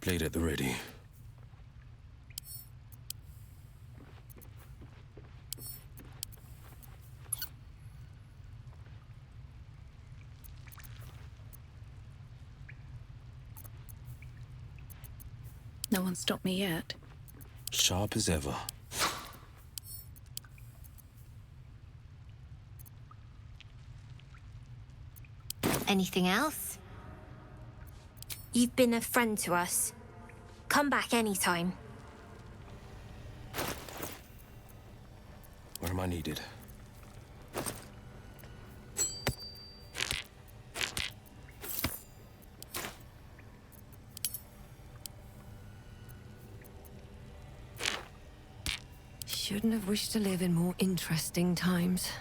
Speaker 15: Blade at the ready.
Speaker 16: No one stopped me yet.
Speaker 15: Sharp as ever.
Speaker 6: Anything else? You've been a friend to us. Come back anytime.
Speaker 15: Where am I needed?
Speaker 18: Shouldn't have wished to live in more interesting times.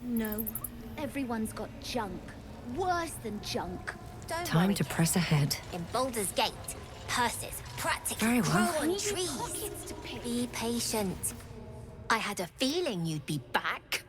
Speaker 2: No, everyone's got junk. Worse than junk.
Speaker 6: Don't
Speaker 18: Time
Speaker 6: worry,
Speaker 18: to press ahead.
Speaker 6: in Baldur's Gate, purses practically
Speaker 18: Very well.
Speaker 6: grow on trees. Be patient. I had a feeling you'd be back.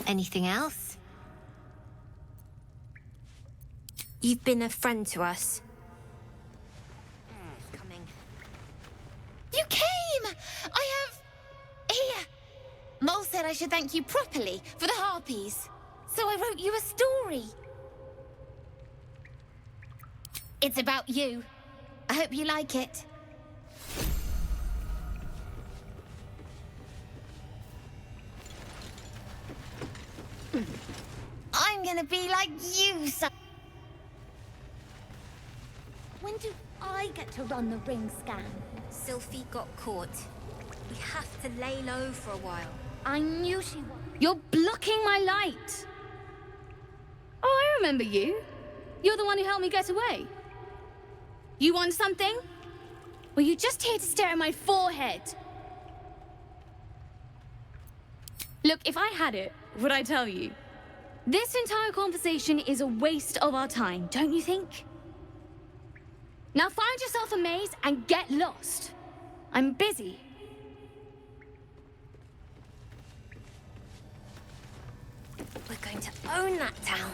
Speaker 6: Anything else? You've been a friend to us. Coming.
Speaker 3: You came! I have... Here! Mole said I should thank you properly for the harpies. So I wrote you a story. It's about you. I hope you like it. I'm gonna be like you, son.
Speaker 2: When do I get to run the ring scan?
Speaker 6: Sylphie got caught. We have to lay low for a while.
Speaker 2: I knew she was.
Speaker 21: You're blocking my light. Oh, I remember you. You're the one who helped me get away. You want something? Were you just here to stare at my forehead? Look, if I had it, would I tell you? This entire conversation is a waste of our time, don't you think? Now find yourself a maze and get lost. I'm busy.
Speaker 6: We're going to own that town.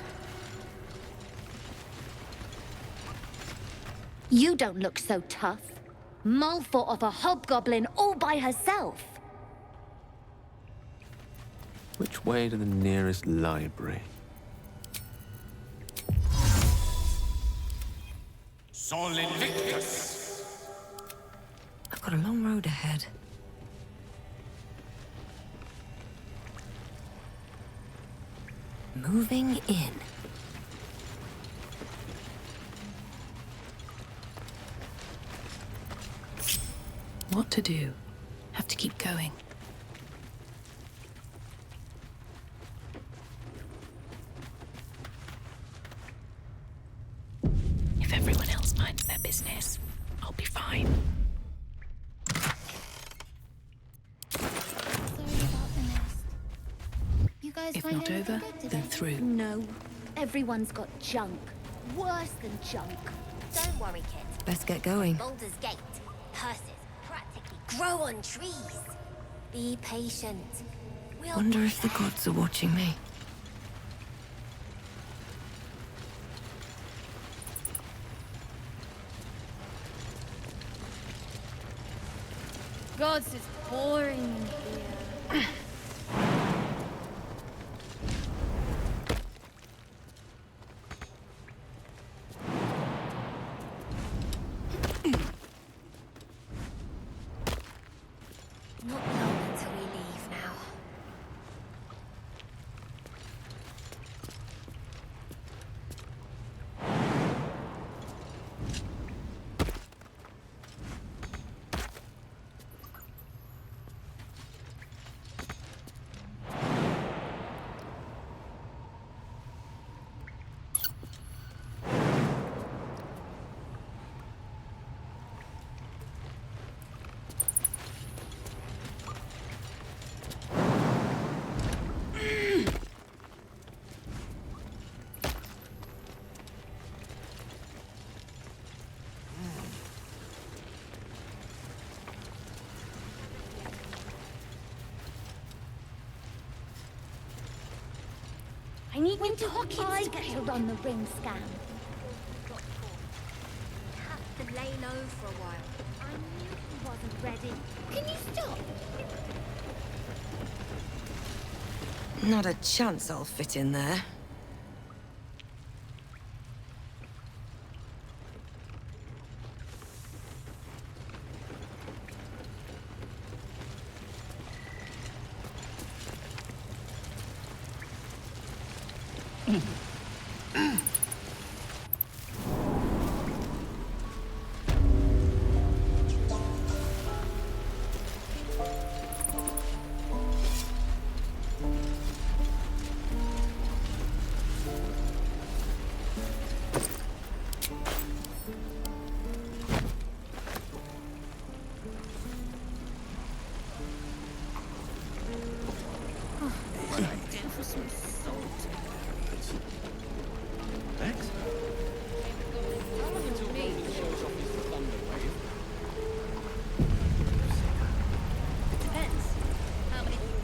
Speaker 2: You don't look so tough. Mull fought off a hobgoblin all by herself.
Speaker 1: Which way to the nearest library?
Speaker 4: Sol Invictus!
Speaker 18: I've got a long road ahead. Moving in.
Speaker 16: What to do? Have to keep going. If everyone else minds their business, I'll be fine.
Speaker 2: You guys
Speaker 16: If
Speaker 2: find
Speaker 16: not
Speaker 2: anything
Speaker 16: over,
Speaker 2: good today?
Speaker 16: then through.
Speaker 2: No. Everyone's got junk. Worse than junk.
Speaker 6: Don't worry, kid.
Speaker 18: Best get going.
Speaker 6: Baldurs Gate. Curses practically grow on trees. Be patient. We'll
Speaker 18: Wonder if the gods are watching me.
Speaker 21: Gods, it's boring in here.
Speaker 6: Not long until we leave now.
Speaker 2: I need when do I get to run the ring scan?
Speaker 6: Have to lay low for a while.
Speaker 2: I knew he wasn't ready. Can you stop?
Speaker 18: Not a chance I'll fit in there.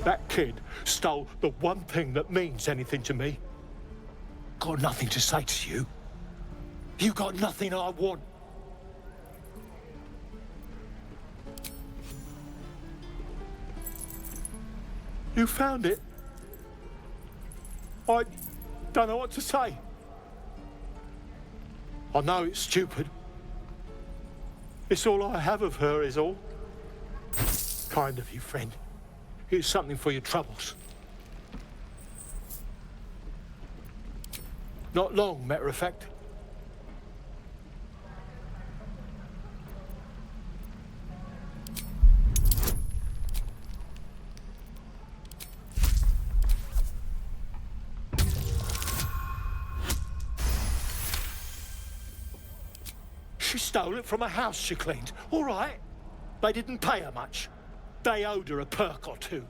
Speaker 22: That kid stole the one thing that means anything to me. Got nothing to say to you. You got nothing I want. You found it. I don't know what to say. I know it's stupid. It's all I have of her is all. Kind of you, friend. Here's something for your troubles. Not long, matter of fact. She stole it from a house she cleaned. All right. They didn't pay her much. They owed her a perk or two.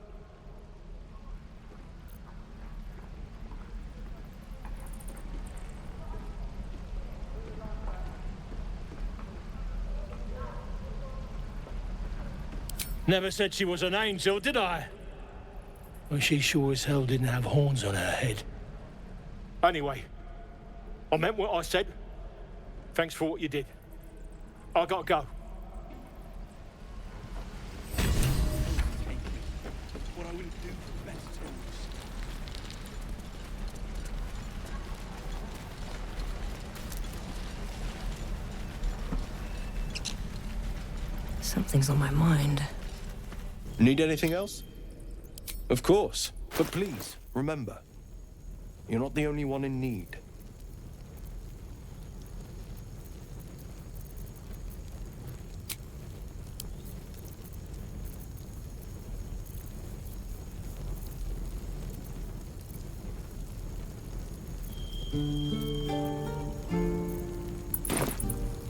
Speaker 22: Never said she was an angel, did I? Well, she sure as hell didn't have horns on her head. Anyway, I meant what I said. Thanks for what you did. I gotta go. What I wouldn't do for better terms.
Speaker 18: Something's on my mind.
Speaker 15: Need anything else? Of course. But please, remember, you're not the only one in need.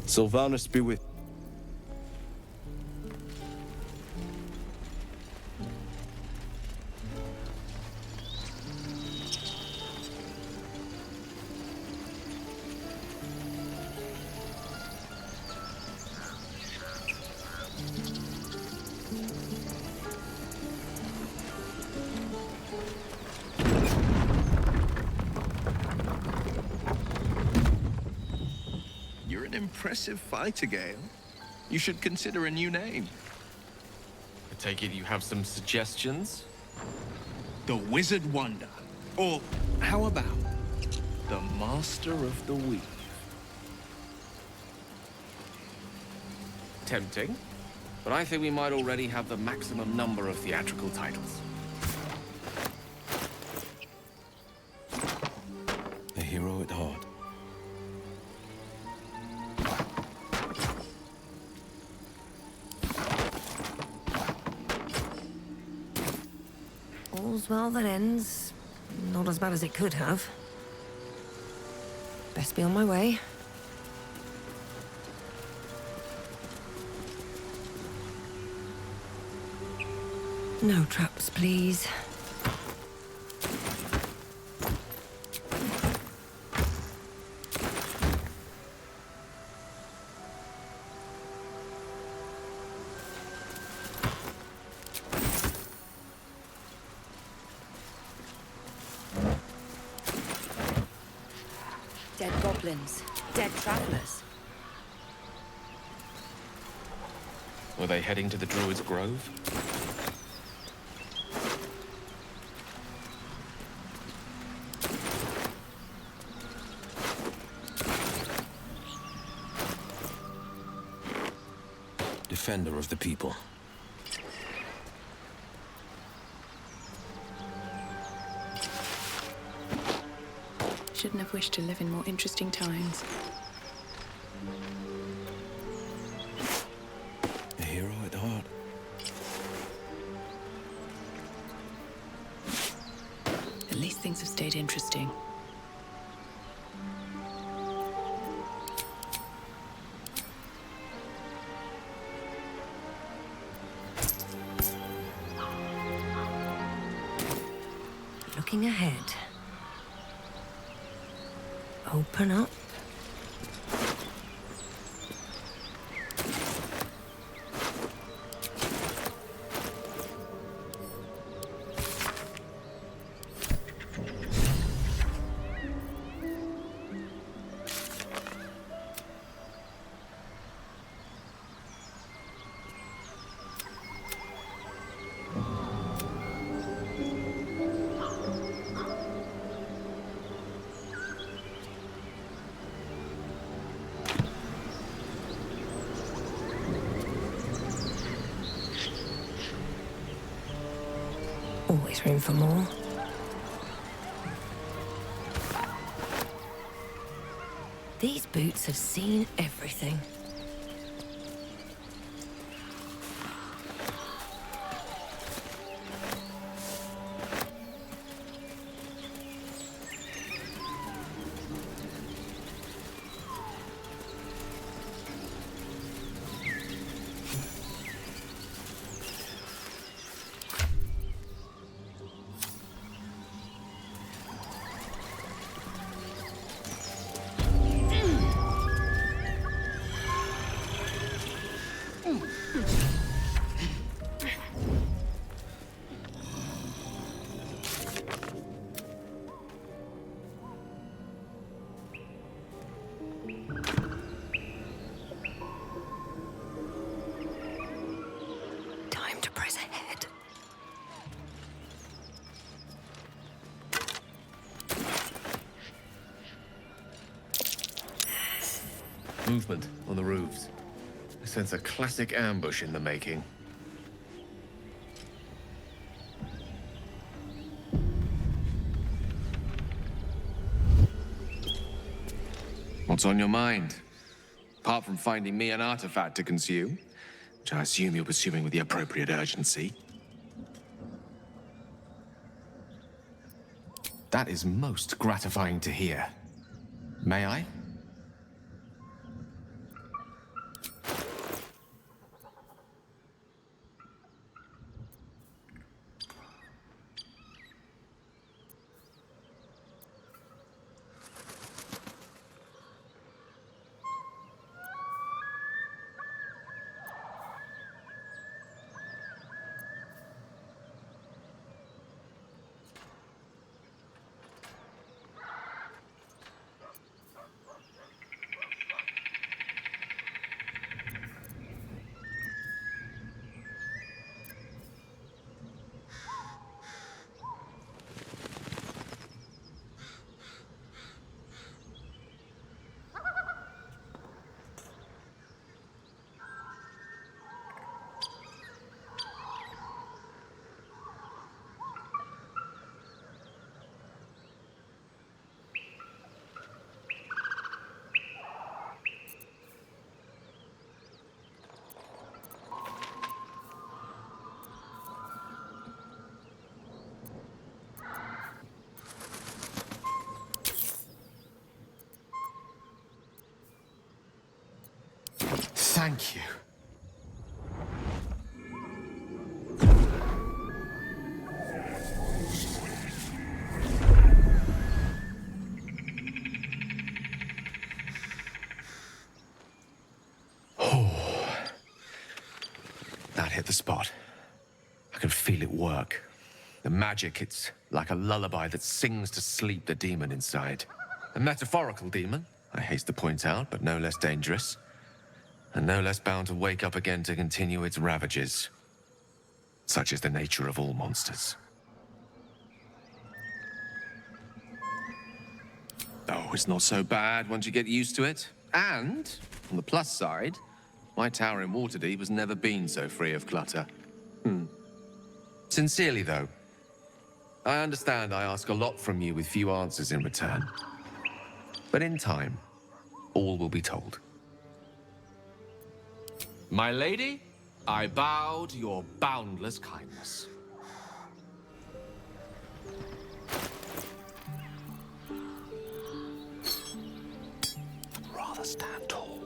Speaker 15: Sylvanus be with.
Speaker 9: You're an impressive fighter, Gale. You should consider a new name.
Speaker 17: I take it you have some suggestions?
Speaker 9: The Wizard Wonder. Or how about the Master of the Weave?
Speaker 17: Tempting. But I think we might already have the maximum number of theatrical titles.
Speaker 15: A hero at heart.
Speaker 18: All's well that ends. Not as bad as it could have. Best be on my way. No traps, please.
Speaker 8: Dead goblins, dead travelers.
Speaker 17: Were they heading to the Druid's Grove?
Speaker 15: Defender of the people.
Speaker 16: Shouldn't have wished to live in more interesting times.
Speaker 15: A hero at heart.
Speaker 16: At least things have stayed interesting.
Speaker 18: Looking ahead. Open up. Always room for more. These boots have seen everything.
Speaker 17: Movement on the roofs. I sense a classic ambush in the making. What's on your mind? Apart from finding me an artifact to consume, which I assume you're pursuing with the appropriate urgency. That is most gratifying to hear. May I? Thank you. Oh, that hit the spot. I can feel it work. The magic, it's like a lullaby that sings to sleep the demon inside. A metaphorical demon, I haste to point out, but no less dangerous. And no less bound to wake up again to continue its ravages. Such is the nature of all monsters. Oh, it's not so bad once you get used to it. And, on the plus side, my tower in Waterdeep has never been so free of clutter. Sincerely, though, I understand I ask a lot from you with few answers in return. But in time, all will be told. My lady, I bow to your boundless kindness.
Speaker 9: Rather stand tall.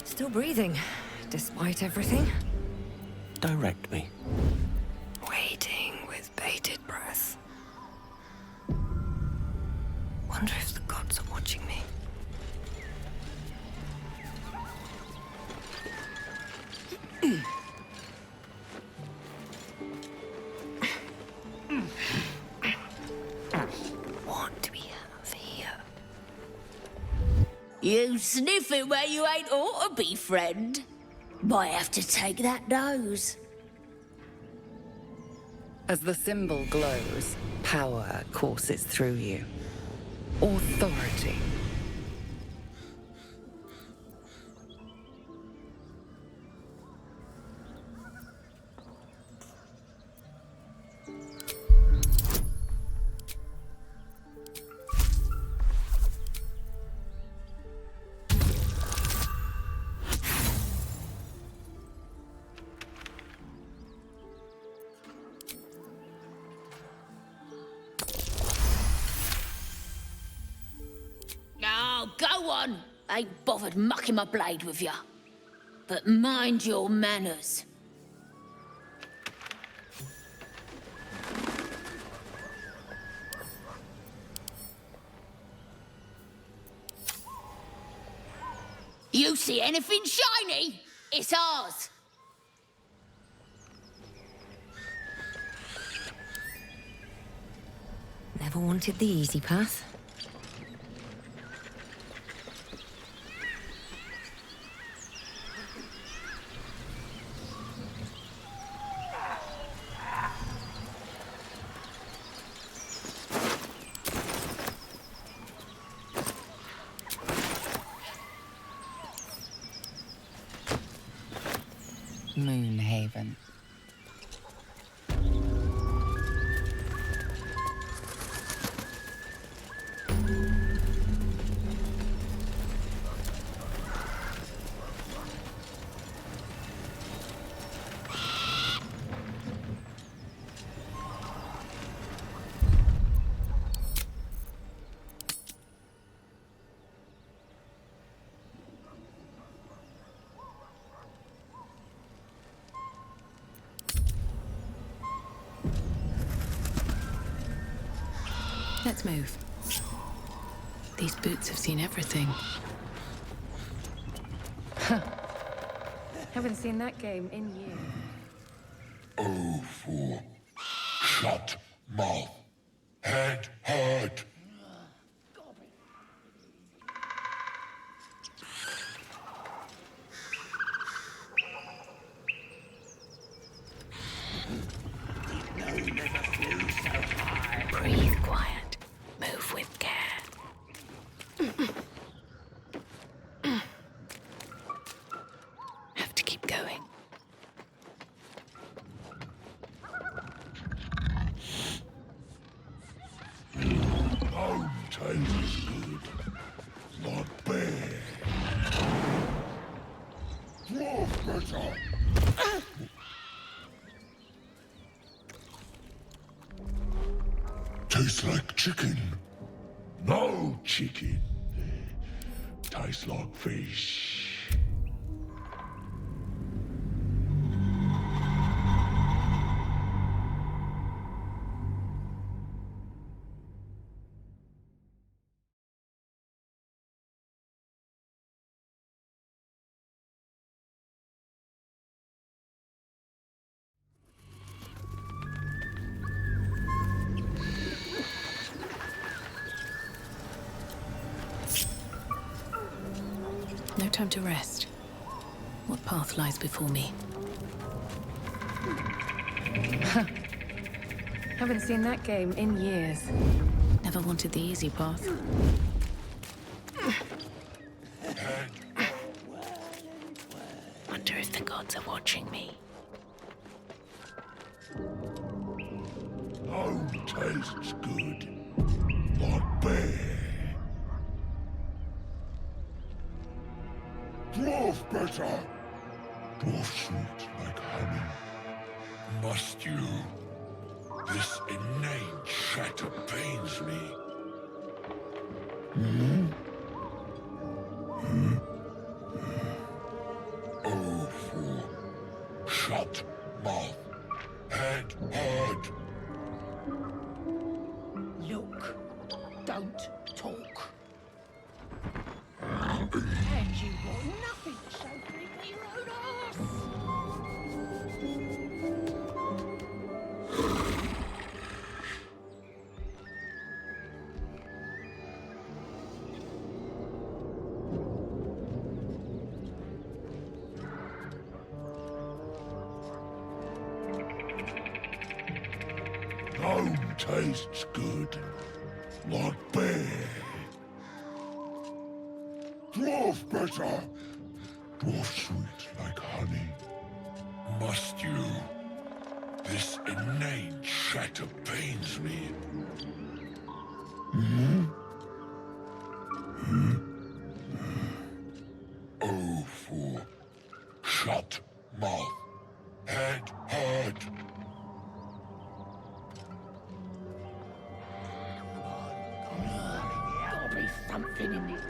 Speaker 18: Still breathing, despite everything.
Speaker 9: Direct me.
Speaker 18: Waiting with bated breath. Wonder if the gods are watching me. What do we have here?
Speaker 11: You sniffing where you ain't ought to be, friend. Might have to take that nose.
Speaker 13: As the symbol glows, power courses through you. Authority.
Speaker 11: on. Ain't bothered mucking my blade with ya. But mind your manners. You see anything shiny? It's ours.
Speaker 8: Never wanted the easy path.
Speaker 7: Moonhaven.
Speaker 16: Let's move. These boots have seen everything.
Speaker 5: Haven't seen that game in years.
Speaker 10: Oh, fool. Shut mouth. Head hurt.
Speaker 16: Breathe quiet. Move with care. Have to keep going.
Speaker 10: Home tastes good. Not bad. Dwarf better. Tastes like chicken. No chicken. Tastes like fish.
Speaker 16: No time to rest. What path lies before me?
Speaker 5: Haven't seen that game in years.
Speaker 16: Never wanted the easy path. Wonder if the gods are watching me.
Speaker 10: Home tastes good. Not bad. Dwarf better. Dwarf sweet like honey. Must you? This inane chatter pains me. Oh, fool. Shut mouth. Head hard.
Speaker 20: Look, don't talk. And you got nothing to show for it but your own arse.
Speaker 10: Home tastes good. Not bad. Dwarf better. Dwarf sweet like honey. Must you? This inane chatter pains me. Oh, fool. Shut mouth. Head hard.
Speaker 20: Gotta be something in it.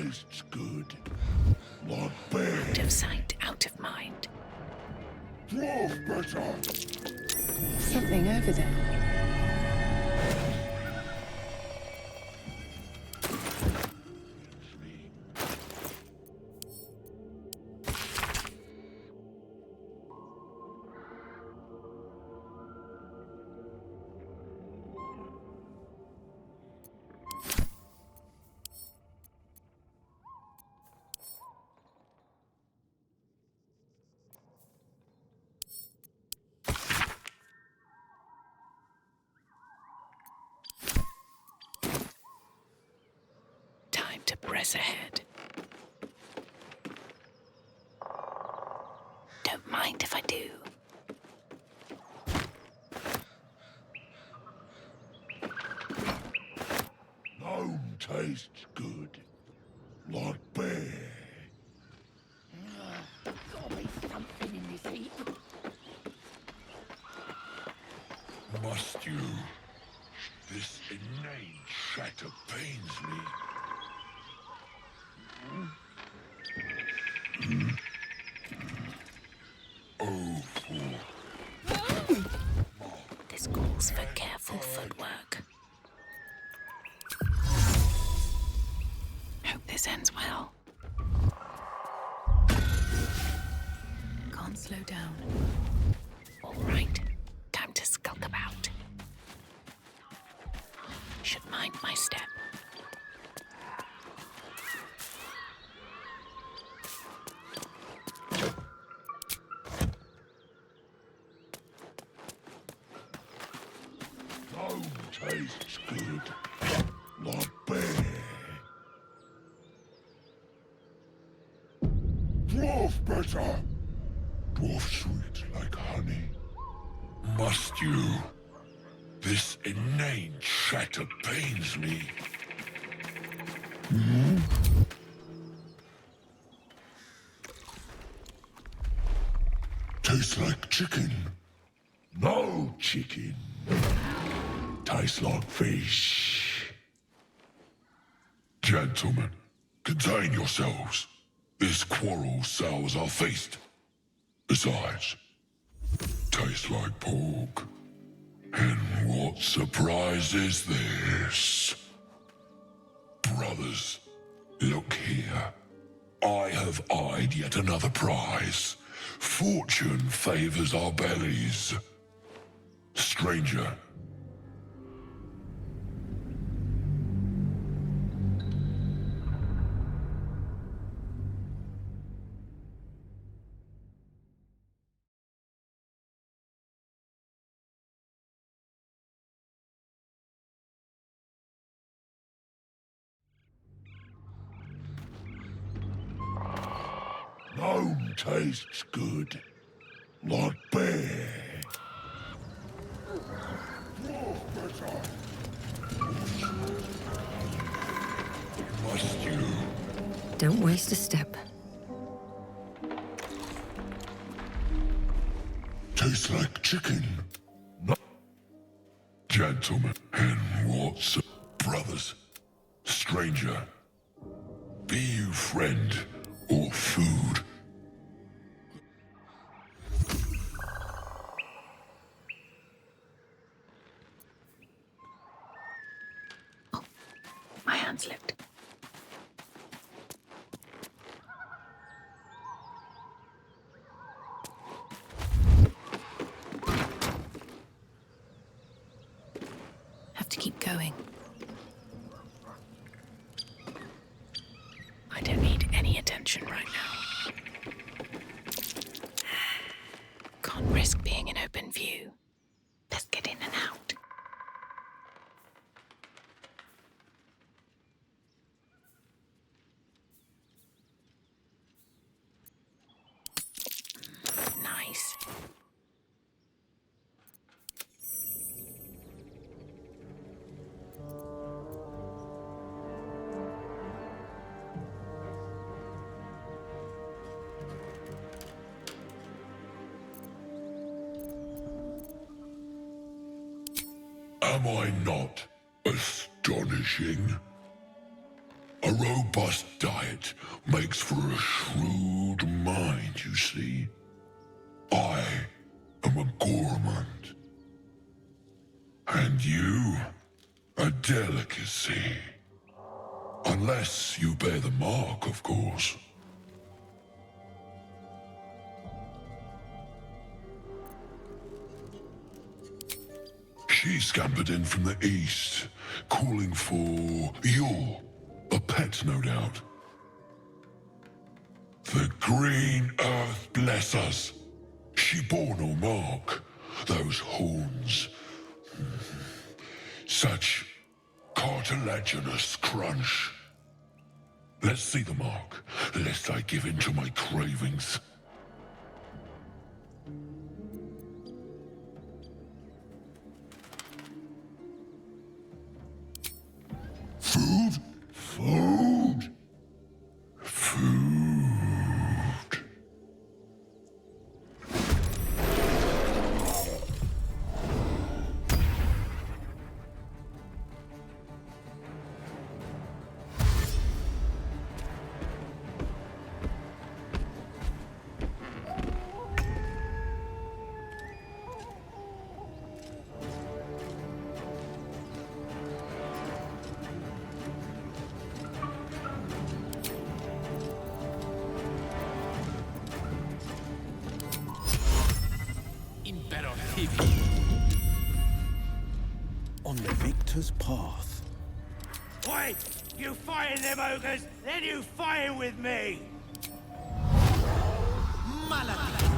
Speaker 10: tastes good. Not bad.
Speaker 16: Out of sight, out of mind.
Speaker 10: Dwarf better.
Speaker 5: Something over there.
Speaker 16: Time to press ahead. Don't mind if I do.
Speaker 10: Gnome tastes good. Not bad.
Speaker 20: Gotta be something in this heap.
Speaker 10: Must you? This inane chatter pains me. Oh,
Speaker 16: This calls for careful footwork. Hope this ends well. Can't slow down. All right, time to skulk about. Should mind my step.
Speaker 10: gnome tastes good. Not bad. Dwarf better. Dwarf sweet like honey. Must you? This inane chatter pains me. Tastes like chicken. No chicken. Tastes like fish. Gentlemen, contain yourselves. This quarrel sours our feast. Besides, tastes like pork. And what surprise is this? Brothers, look here. I have eyed yet another prize. Fortune favors our bellies. Stranger. Gnome tastes good. Not bad. Must you?
Speaker 18: Don't waste a step.
Speaker 10: Tastes like chicken. No. Gentlemen, and what's brothers? Stranger. Be you friend or food?
Speaker 16: My hand slipped. Have to keep going. I don't need any attention right now. Can't risk being in open view. Best get in and out. Nice.
Speaker 10: Am I not astonishing? A robust diet makes for a shrewd mind, you see. I am a gourmand. And you, a delicacy. Unless you bear the mark, of course. She scampered in from the east, calling for you. A pet, no doubt. The green earth bless us. She bore no mark. Those horns. Such cartilaginous crunch. Let's see the mark, lest I give in to my cravings. Food? Food? Food.
Speaker 12: On the victor's path.
Speaker 4: Wait! You fighting them ogres, then you fighting with me!
Speaker 12: Malady.